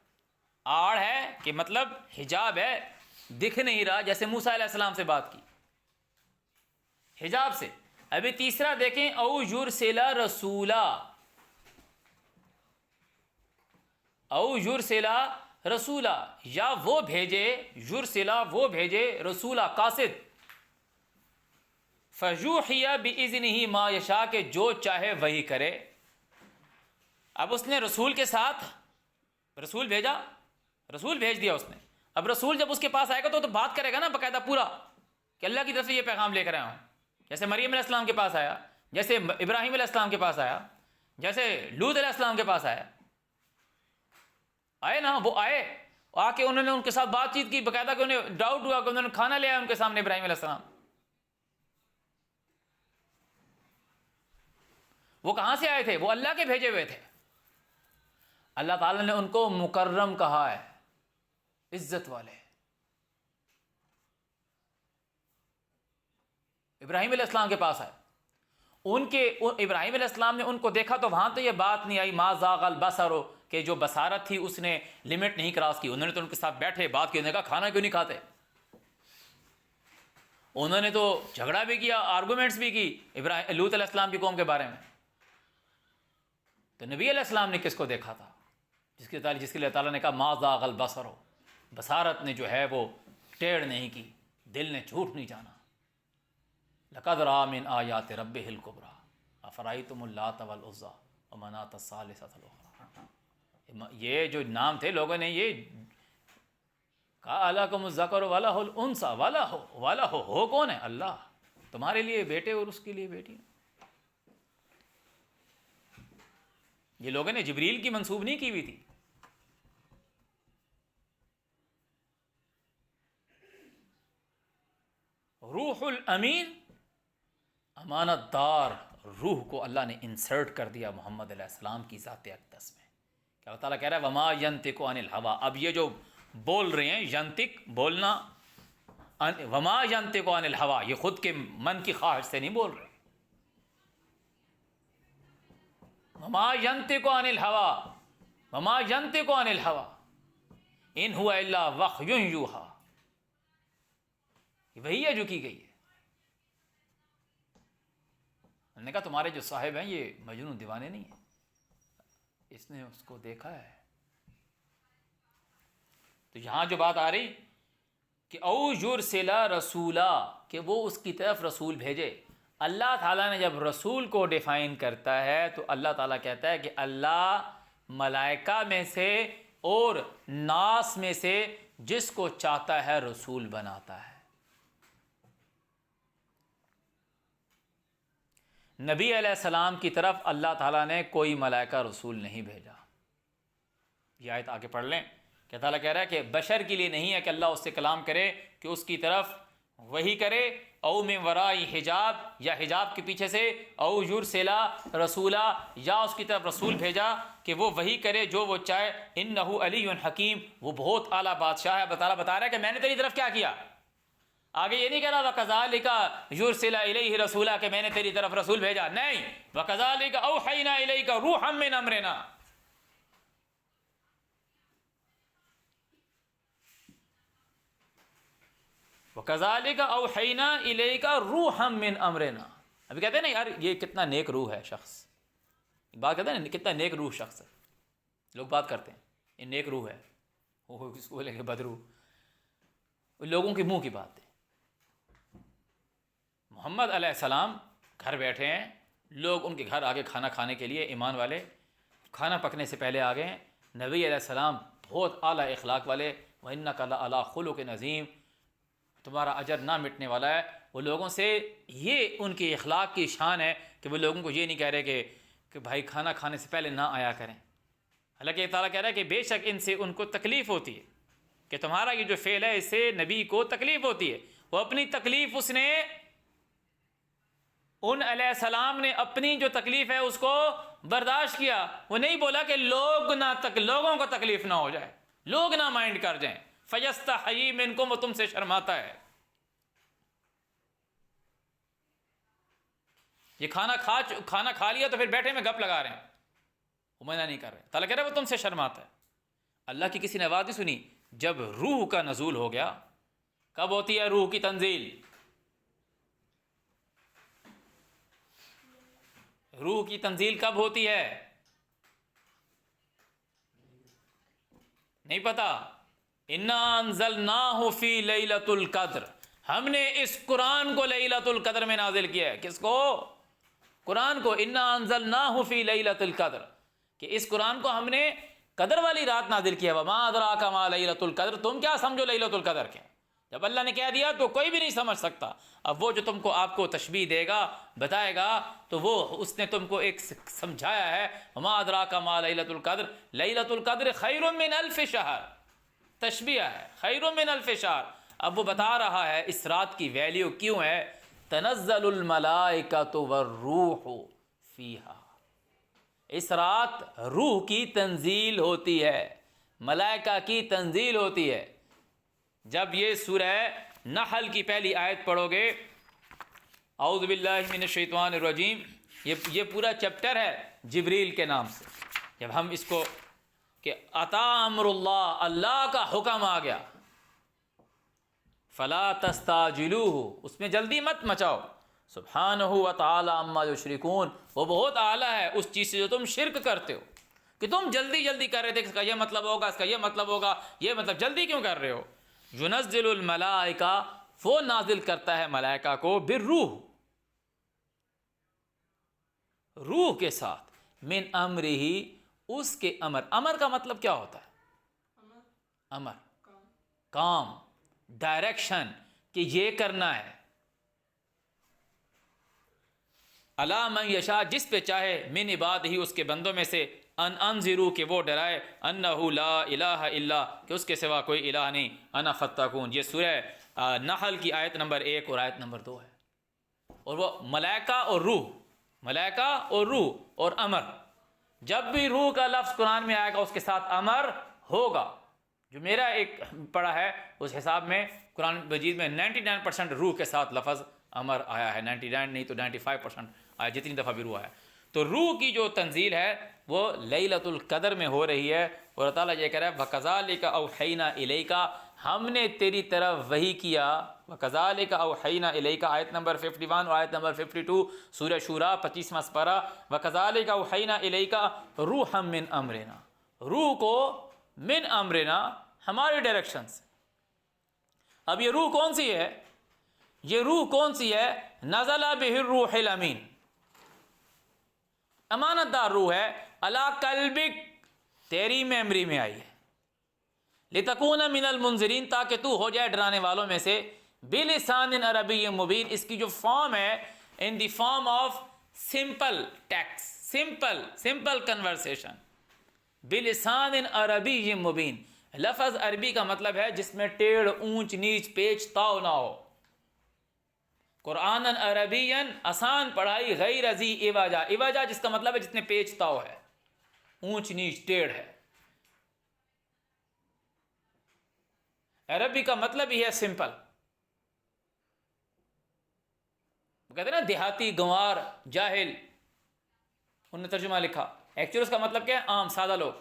آڑ ہے کہ مطلب حجاب ہے، دکھ نہیں رہا، جیسے موسیٰ علیہ السلام سے بات کی حجاب سے. ابھی تیسرا دیکھیں، او یرسل رسولا، او یرسلا رسولا، یا وہ بھیجے، یرسلا وہ بھیجے، رسولا قاصد، فیوحی باذنہ ما یشاء کہ جو چاہے وہی کرے۔ اب اس نے رسول کے ساتھ رسول بھیجا، رسول بھیج دیا اس نے، اب رسول جب اس کے پاس آئے گا تو بات کرے گا نا باقاعدہ پورا کہ اللہ کی طرف سے یہ پیغام لے کر آیا ہوں، جیسے مریم علیہ السلام کے پاس آیا، جیسے ابراہیم علیہ السلام کے پاس آیا، جیسے لوط علیہ السلام کے پاس آیا، آئے نا، وہ آئے، آ کے انہوں نے ان کے ساتھ بات چیت کی باقاعدہ، کہ انہیں ڈاؤٹ ہوا کہ انہوں نے کھانا لے آیا ان کے سامنے ابراہیم علیہ السلام۔ وہ کہاں سے آئے تھے؟ وہ اللہ کے بھیجے ہوئے تھے۔ اللہ تعالیٰ نے ان کو مکرم کہا ہے، عزت والے۔ ابراہیم علیہ السلام کے پاس آئے، ابراہیم علیہ السلام نے ان کو دیکھا تو وہاں تو یہ بات نہیں آئی ما زاغ البصر کہ جو بصارت تھی اس نے لمٹ نہیں کراس کی۔ انہوں نے تو ان کے ساتھ بیٹھے بات کی، انہوں نے کہا کھانا کیوں نہیں کھاتے؟ انہوں نے تو جھگڑا بھی کیا، آرگومنٹس بھی کی لوط علیہ السلام کی قوم کے بارے میں۔ تو نبی علیہ السلام نے کس کو دیکھا تھا؟ جس کے لیے اللہ تعالیٰ نے کہا ما زاغ البصر، بصارت نے جو ہے وہ ٹیڑھ نہیں کی، دل نے جھوٹ نہیں جانا۔ لقد رأى من آیات ربہ الکبریٰ افرأیتم اللات والعزیٰ ومناۃ الثالثۃ الاخریٰ۔ یہ جو نام تھے لوگوں نے یہ کہا الکم الذکر ولہ الانثیٰ، والا ہو کون ہے؟ اللہ، تمہارے لیے بیٹے اور اس کے لیے بیٹی۔ یہ لوگوں نے جبریل کی منسوب نہیں کی ہوئی تھی۔ روح الامین، امانت دار روح کو اللہ نے انسرٹ کر دیا محمد علیہ السلام کی ذات اقدس میں، کہ اللہ تعالیٰ کہہ رہا ہے وما ینطق عن الہویٰ۔ اب یہ جو بول رہے ہیں، ینطق بولنا، وما ینطق عن الہویٰ، یہ خود کے من کی خواہش سے نہیں بول رہے۔ وما ینطق عن الہویٰ، وما ینطق عن الہویٰ ان ہوا الا وحی یوحیٰ، یہ وہی ہے جو کی گئی ہے۔ ہم نے کہا تمہارے جو صاحب ہیں یہ مجنون دیوانے نہیں ہیں، اس نے اس کو دیکھا ہے۔ تو یہاں جو بات آ رہی کہ او یرسل رسولا، کہ وہ اس کی طرف رسول بھیجے۔ اللہ تعالیٰ نے جب رسول کو ڈیفائن کرتا ہے تو اللہ تعالیٰ کہتا ہے کہ اللہ ملائکہ میں سے اور ناس میں سے جس کو چاہتا ہے رسول بناتا ہے۔ نبی علیہ السلام کی طرف اللہ تعالیٰ نے کوئی ملائکہ رسول نہیں بھیجا۔ یہ آیت آگے پڑھ لیں کہ تعالیٰ کہہ رہا ہے کہ بشر کے لیے نہیں ہے کہ اللہ اس سے کلام کرے، کہ اس کی طرف وہی کرے، او من ورائی حجاب، یا حجاب کے پیچھے سے، او یرسلا رسولا، یا اس کی طرف رسول بھیجا کہ وہ وہی کرے جو وہ چاہے۔ انہ علی حکیم، وہ بہت اعلیٰ بادشاہ ہے۔ تعالیٰ بتا رہا ہے کہ میں نے تیری طرف کیا کیا۔ آگے یہ نہیں کہہ رہا وَكَذَلِكَ يُرْسِلَ إِلَيْهِ رَسُولًا کہ میں نے تیری طرف رسول بھیجا، نہیں، وَكَذَلِكَ أَوْحَيْنَا إِلَيْكَ رُوحًا مِّنْ أَمْرِنَا، وَكَذَلِكَ أَوْحَيْنَا إِلَيْكَ رُوحًا مِّنْ أَمْرِنَا۔ ابھی کہتے ہیں نا یار یہ کتنا نیک روح ہے شخص، بات کہتے ہیں نا کتنا نیک روح شخص ہے، لوگ بات کرتے ہیں یہ نیک روح ہے، وہ کس کو بولیں گے بدروح، لوگوں کے منہ کی بات ہے۔ محمد علیہ السلام گھر بیٹھے ہیں، لوگ ان کے گھر آگے کھانا کھانے کے لیے، ایمان والے کھانا پکنے سے پہلے آ گئے ہیں۔ نبی علیہ السلام بہت اعلیٰ اخلاق والے، وَإِنَّكَ لَعَلَىٰ خُلُقٍ عَظِيمٍ، تمہارا اجر نہ مٹنے والا ہے۔ وہ لوگوں سے یہ ان کی اخلاق کی شان ہے کہ وہ لوگوں کو یہ نہیں کہہ رہے کہ بھائی کھانا کھانے سے پہلے نہ آیا کریں، حالانکہ اللہ تعالیٰ کہہ رہا ہے کہ بے شک ان سے ان کو تکلیف ہوتی ہے، کہ تمہارا یہ جو فعل ہے اس سے نبی کو تکلیف ہوتی ہے۔ وہ اپنی تکلیف اس نے ان علیہ السلام نے اپنی جو تکلیف ہے اس کو برداشت کیا، وہ نہیں بولا کہ لوگوں کو تکلیف نہ ہو جائے، لوگ نہ مائنڈ کر جائیں، فَيَسْتَحْيِي مِنْكُمْ، وہ تم سے شرماتا ہے۔ یہ کھانا کھا لیا تو پھر بیٹھے میں گپ لگا رہے ہیں، وہ منع نہیں کر رہے، تعالیٰ کہہ رہے وہ تم سے شرماتا ہے۔ اللہ کی کسی نے آواز نہیں سنی جب روح کا نزول ہو گیا؟ کب ہوتی ہے روح کی تنزیل؟ روح کی تنزیل کب ہوتی ہے؟ نہیں پتہ؟ انا انزلناہ فی لیلۃ القدر، ہم نے اس قرآن کو لیلۃ القدر میں نازل کیا ہے۔ کس کو؟ قرآن کو۔ انا انزلناہ فی لیلۃ القدر، کہ اس قرآن کو ہم نے قدر والی رات نازل کیا۔ وما ادراک ما لیلۃ القدر، تم کیا سمجھو لیلۃ القدر کیا؟ جب اللہ نے کہہ دیا تو کوئی بھی نہیں سمجھ سکتا۔ اب وہ جو تم کو آپ کو تشبیہ دے گا، بتائے گا، تو وہ اس نے تم کو ایک سمجھایا ہے۔ وما ادراک ما لیلۃ القدر، لیلۃ القدر خیر من الف شہر، تشبیہ ہے، خیر من الف شہر۔ اب وہ بتا رہا ہے اس رات کی ویلیو کیوں ہے۔ تنزل الملائکۃ والروح فیہا، اس رات روح کی تنزیل ہوتی ہے، ملائکہ کی تنزیل ہوتی ہے۔ جب یہ سورہ نحل کی پہلی آیت پڑھو گے، اعوذ باللہ من الشیطان الرجیم، یہ پورا چیپٹر ہے جبریل کے نام سے۔ جب ہم اس کو کہ اتا امر اللہ، اللہ کا حکم آ گیا، فلا تستعجلوہ، اس میں جلدی مت مچاؤ، سبحانہ وتعالی عما یشرکون، وہ بہت اعلیٰ ہے اس چیز سے جو تم شرک کرتے ہو، کہ تم جلدی جلدی کر رہے تھے، اس کا یہ مطلب ہوگا، اس کا یہ مطلب ہوگا، یہ مطلب جلدی کیوں کر رہے ہو؟ ينزل الملائکہ، وہ نازل کرتا ہے ملائکہ کو، بالروح، روح کے ساتھ، من امرہ، اس کے امر۔ امر کا مطلب کیا ہوتا ہے؟ امر، کام، ڈائریکشن، کہ یہ کرنا ہے۔ الا من یشاء، جس پہ چاہے، من عبادہ، اس کے بندوں میں سے، ان انذروا، کہ وہ ڈرائے، انہ لا الہ الا، کہ اس کے سوا کوئی الہ نہیں، انا فتقون۔ یہ سورہ نحل کی آیت نمبر 1 اور آیت نمبر 2 ہے۔ اور وہ ملائکہ اور روح، ملائکہ اور روح اور امر، جب بھی روح کا لفظ قرآن میں آئے گا اس کے ساتھ امر ہوگا۔ جو میرا ایک پڑھا ہے اس حساب میں قرآن مجید میں 99% روح کے ساتھ لفظ امر آیا ہے، 99 نہیں تو 95% آیا، جتنی دفعہ بھی روح آیا۔ تو روح کی جو تنزیل ہے وہ لیلۃ القدر میں ہو رہی ہے، اور اللہ تعالیٰ یہ کہہ رہا ہے وَكَذَلِكَ أَوْحَيْنَا إِلَيْكَ، ہم نے تیری طرف وحی کیا، وَكَذَلِكَ أَوْحَيْنَا إِلَيْكَ، آیت نمبر 51 اور آیت نمبر 52 سورہ شورى 25واں سپارہ، وَكَذَلِكَ أَوْحَيْنَا إِلَيْكَ رُوحًا مِّنْ أَمْرِنَا، روح کو من امرنا، ہمارے ڈائریکشن سے۔ اب یہ روح کون سی ہے؟ یہ روح کون سی ہے؟ نزل بہ الروح الامین، امانت دار روح ہے، علی قلبک، تیری میمری میں آئی ہے، لتکون من المنذرین، تاکہ تو ہو جائے ڈرانے والوں میں سے، بلسان عربی مبین، اس کی جو فارم ہے، in the form of simple text, simple conversation, بلسان عربی مبین۔ لفظ عربی کا مطلب ہے جس میں ٹیڑھ، اونچ نیچ، پیچ تاؤ نہ ہو۔ قرآن عربی، آسان پڑھائی، غیر ذی عوجا، عوجا جس کا مطلب ہے جس میں پیچ تاؤ ہے، اونچ نیچ، ٹیڑھ ہے۔ عربی کا مطلب ہی ہے سمپل۔ وہ کہتے ہیں نا دیہاتی، گنوار، جاہل، انہوں نے ترجمہ لکھا، ایکچولی اس کا مطلب کیا ہے؟ عام، سادہ لوگ۔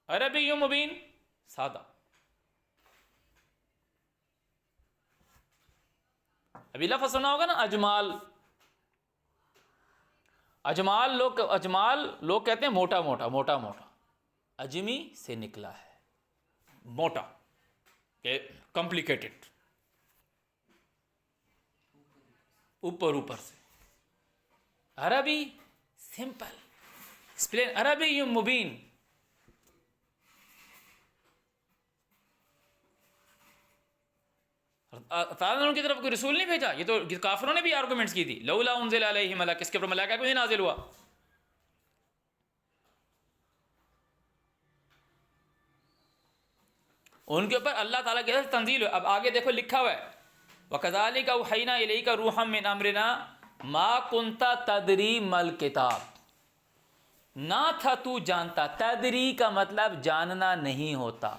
عربی مبین، سادہ۔ ابھی لفظ سنا ہوگا نا اجمال، اجمال لوگ کہتے ہیں موٹا موٹا، موٹا موٹا، اجمی سے نکلا ہے، موٹا، کمپلیکیٹڈ، اوپر سے۔ عربی سمپل، ایکسپلین، عربی مبین۔ تعالیٰ نے ان کی طرف کوئی رسول نہیں بھیجا؟ یہ تو کافروں نے بھی آرگومنٹس کی تھی، لولا انزل علیہ ملک، کس کے اوپر ملائکہ کیوں نہیں نازل ہوا؟ ان کے اوپر اللہ تعالیٰ کی طرف سے تنزیل ہے۔ اب آگے دیکھو لکھا ہوا ہے وَكَذَلِكَ أَوْحَيْنَا إِلَيْكَ رُوحًا مِّنْ أَمْرِنَا مَا كُنْتَ تَدْرِي مَا الْكِتَابُ، نہ تھا تو جانتا، تدری کا مطلب جاننا نہیں ہوتا،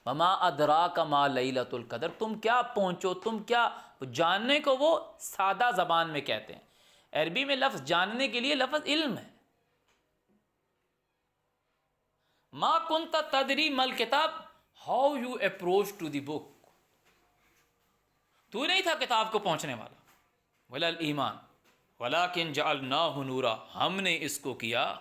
وما ادراک ما لیلۃ القدر، تم کیا پہنچو، تم کیا جاننے کو، وہ سادہ زبان میں کہتے ہیں۔ عربی میں لفظ جاننے کے لیے لفظ علم ہے۔ ما کنت تدری ما الکتاب، how you approach to the book, تو نہیں تھا کتاب کو پہنچنے والا۔ ولا الایمان ولکن جعلناہ نورا، ہم نے اس کو کیا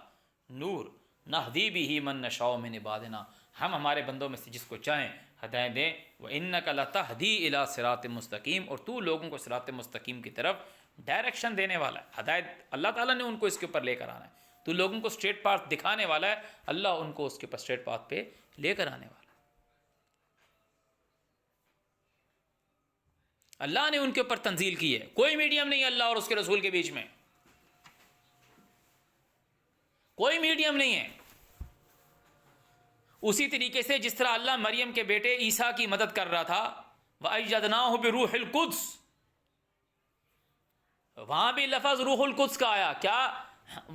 نور، نہدی بھی من نشاء من عبادنا، ہم ہمارے بندوں میں سے جس کو چاہیں ہدایت دیں، وَإِنَّكَ لَتَهْدِي إِلَىٰ صِرَاطٍ مستقیم، اور تو لوگوں کو صراط مستقیم کی طرف ڈائریکشن دینے والا ہے۔ ہدایت اللہ تعالیٰ نے ان کو اس کے اوپر لے کر آنا ہے، تو لوگوں کو اسٹریٹ پاتھ دکھانے والا ہے، اللہ ان کو اس کے اوپر اسٹریٹ پاتھ پہ لے کر آنے والا ہے۔ اللہ نے ان کے اوپر تنزیل کی ہے، کوئی میڈیم نہیں ہے اللہ اور اس کے رسول کے بیچ میں، کوئی میڈیم نہیں ہے۔ اسی طریقے سے جس طرح اللہ مریم کے بیٹے عیسیٰ کی مدد کر رہا تھا، وَأَيَّدْنَاهُ بِرُوحِ الْقُدْسِ، وہاں بھی لفظ روح القدس کا آیا۔ کیا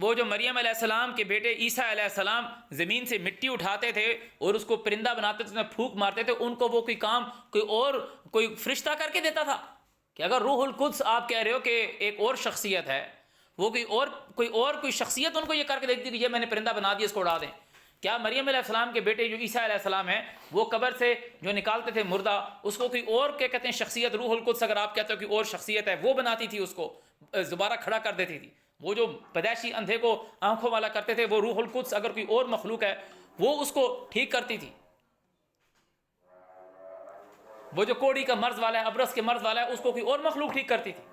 وہ جو مریم علیہ السلام کے بیٹے عیسیٰ علیہ السلام زمین سے مٹی اٹھاتے تھے اور اس کو پرندہ بناتے تھے، پھونک مارتے تھے، ان کو وہ کوئی کام کوئی فرشتہ کر کے دیتا تھا؟ کہ اگر روح القدس آپ کہہ رہے ہو کہ ایک اور شخصیت ہے، وہ کوئی شخصیت ان کو یہ کر کے دیتی کہ یہ میں نے پرندہ بنا دیا، اس کو اڑا دیں؟ کیا مریم علیہ السلام کے بیٹے جو عیسیٰ علیہ السلام ہیں، وہ قبر سے جو نکالتے تھے مردہ، اس کو کوئی اور کیا کہتے ہیں شخصیت، روح القدس اگر آپ کہتے ہو کہ اور شخصیت ہے، وہ بناتی تھی، اس کو دوبارہ کھڑا کر دیتی تھی؟ وہ جو پیدائشی اندھے کو آنکھوں والا کرتے تھے، وہ روح القدس اگر کوئی اور مخلوق ہے وہ اس کو ٹھیک کرتی تھی۔ وہ جو کوڑی کا مرض والا ہے، ابرص کے مرض والا ہے، اس کو کوئی اور مخلوق ٹھیک کرتی تھی۔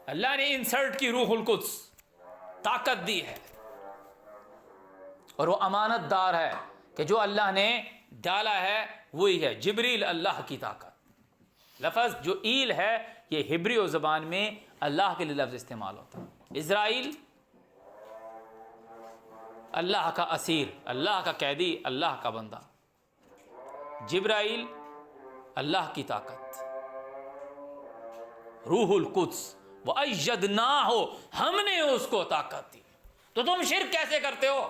اللہ نے انسرٹ کی روح القدس، طاقت دی ہے، اور وہ امانت دار ہے کہ جو اللہ نے ڈالا ہے وہی ہے۔ جبریل اللہ کی طاقت، لفظ جو ایل ہے یہ ہبریو زبان میں اللہ کے لیے لفظ استعمال ہوتا ہے۔ اسرائیل اللہ کا اسیر، اللہ کا قیدی، اللہ کا بندہ۔ جبرائیل اللہ کی طاقت، روح القدس، وَأَيَّدْنَاهُ، ہم نے اس کو طاقت دی۔ تو تم شرک کیسے کرتے ہو؟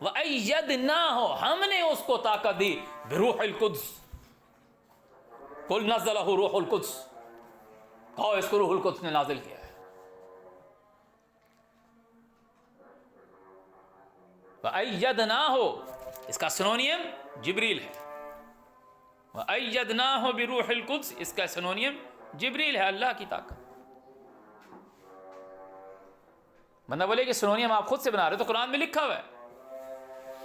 وَأَيَّدْنَاهُ، ہم نے اس کو طاقت دی، بروح القدس، قُلْ نَزَّلَهُ روح القدس، کہو اس کو روح القدس نے نازل کیا ہے۔ وَأَيَّدْنَاهُ، اس کا سنونیم جبریل ہے۔ وَأَيَّدْنَاهُ بِرُوحِ الْقُدْسِ، اس کا سنونیم جبریل ہے، اللہ کی طاقت۔ بندہ بولے کہ سنونیم آپ خود سے بنا رہے تو قرآن میں لکھا ہوا ہے،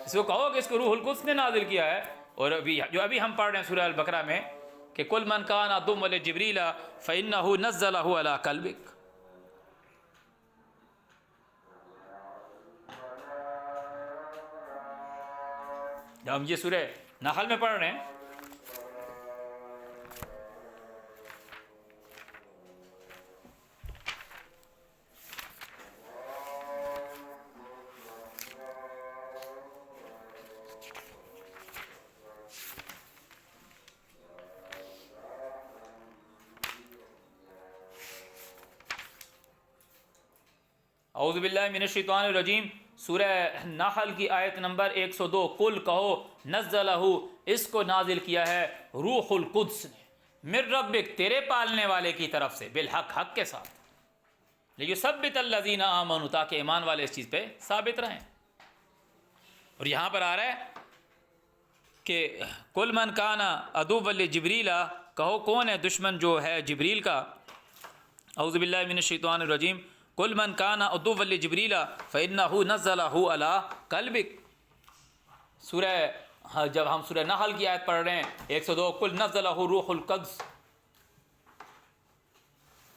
اس کو کہو کہ اس کو روح القدس نے نازل کیا ہے۔ اور ابھی ہم پڑھ رہے ہیں سورہ البقرہ میں کہ قُلْ مَنْ كَانَ عَدُوًّا لِجِبْرِيلَ فَإِنَّهُ نَزَّلَهُ عَلَىٰ قَلْبِكَ۔ جب ہم یہ سورہ نحل میں پڑھ رہے ہیں، اعوذ باللہ من الشیطان الرجیم، سورہ نحل کی آیت نمبر 102، قل کہو، نزلہ، اس کو نازل کیا ہے، روح القدس نے، من ربک، تیرے پالنے والے کی طرف سے، بالحق، حق کے ساتھ، لیثبت الذین آمنوا، تاکہ ایمان والے اس چیز پہ ثابت رہیں۔ اور یہاں پر آ رہا ہے کہ قل من کان عدوا لجبریل، کہو کون ہے دشمن جو ہے جبریل کا۔ اعوذ باللہ من الشیطان الرجیم، قل من کان عدوا لجبریل فإنہ نزلہ علی قلبک۔ جب ہم سورہ نحل کی آیت پڑھ رہے ہیں 102، قل نزلہ روح القدس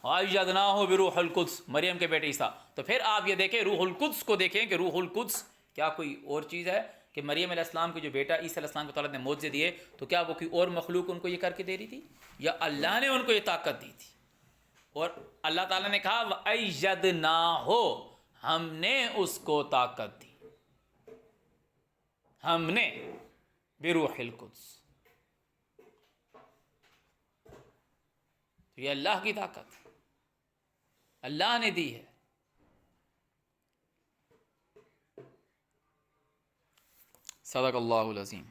وَأَيَّدْنَاهُ بِرُوحِ الْقُدْسِ، مریم کے بیٹے عیسیٰ۔ تو پھر آپ یہ دیکھیں، روح القدس کو دیکھیں کہ روح القدس کیا کوئی اور چیز ہے کہ مریم علیہ السلام کے جو بیٹا عیسیٰ علیہ السلام کو تعالیٰ نے معجزے دیے، تو کیا وہ کوئی اور مخلوق ان کو یہ کر کے دے رہی تھی، یا اللہ نے ان کو یہ طاقت دی تھی؟ اور اللہ تعالیٰ نے کہا وَأَيَّدْنَاهُ، ہم نے اس کو طاقت دی، ہم نے بروح القدس، تو یہ اللہ کی طاقت اللہ نے دی ہے۔ صدق اللہ العظیم۔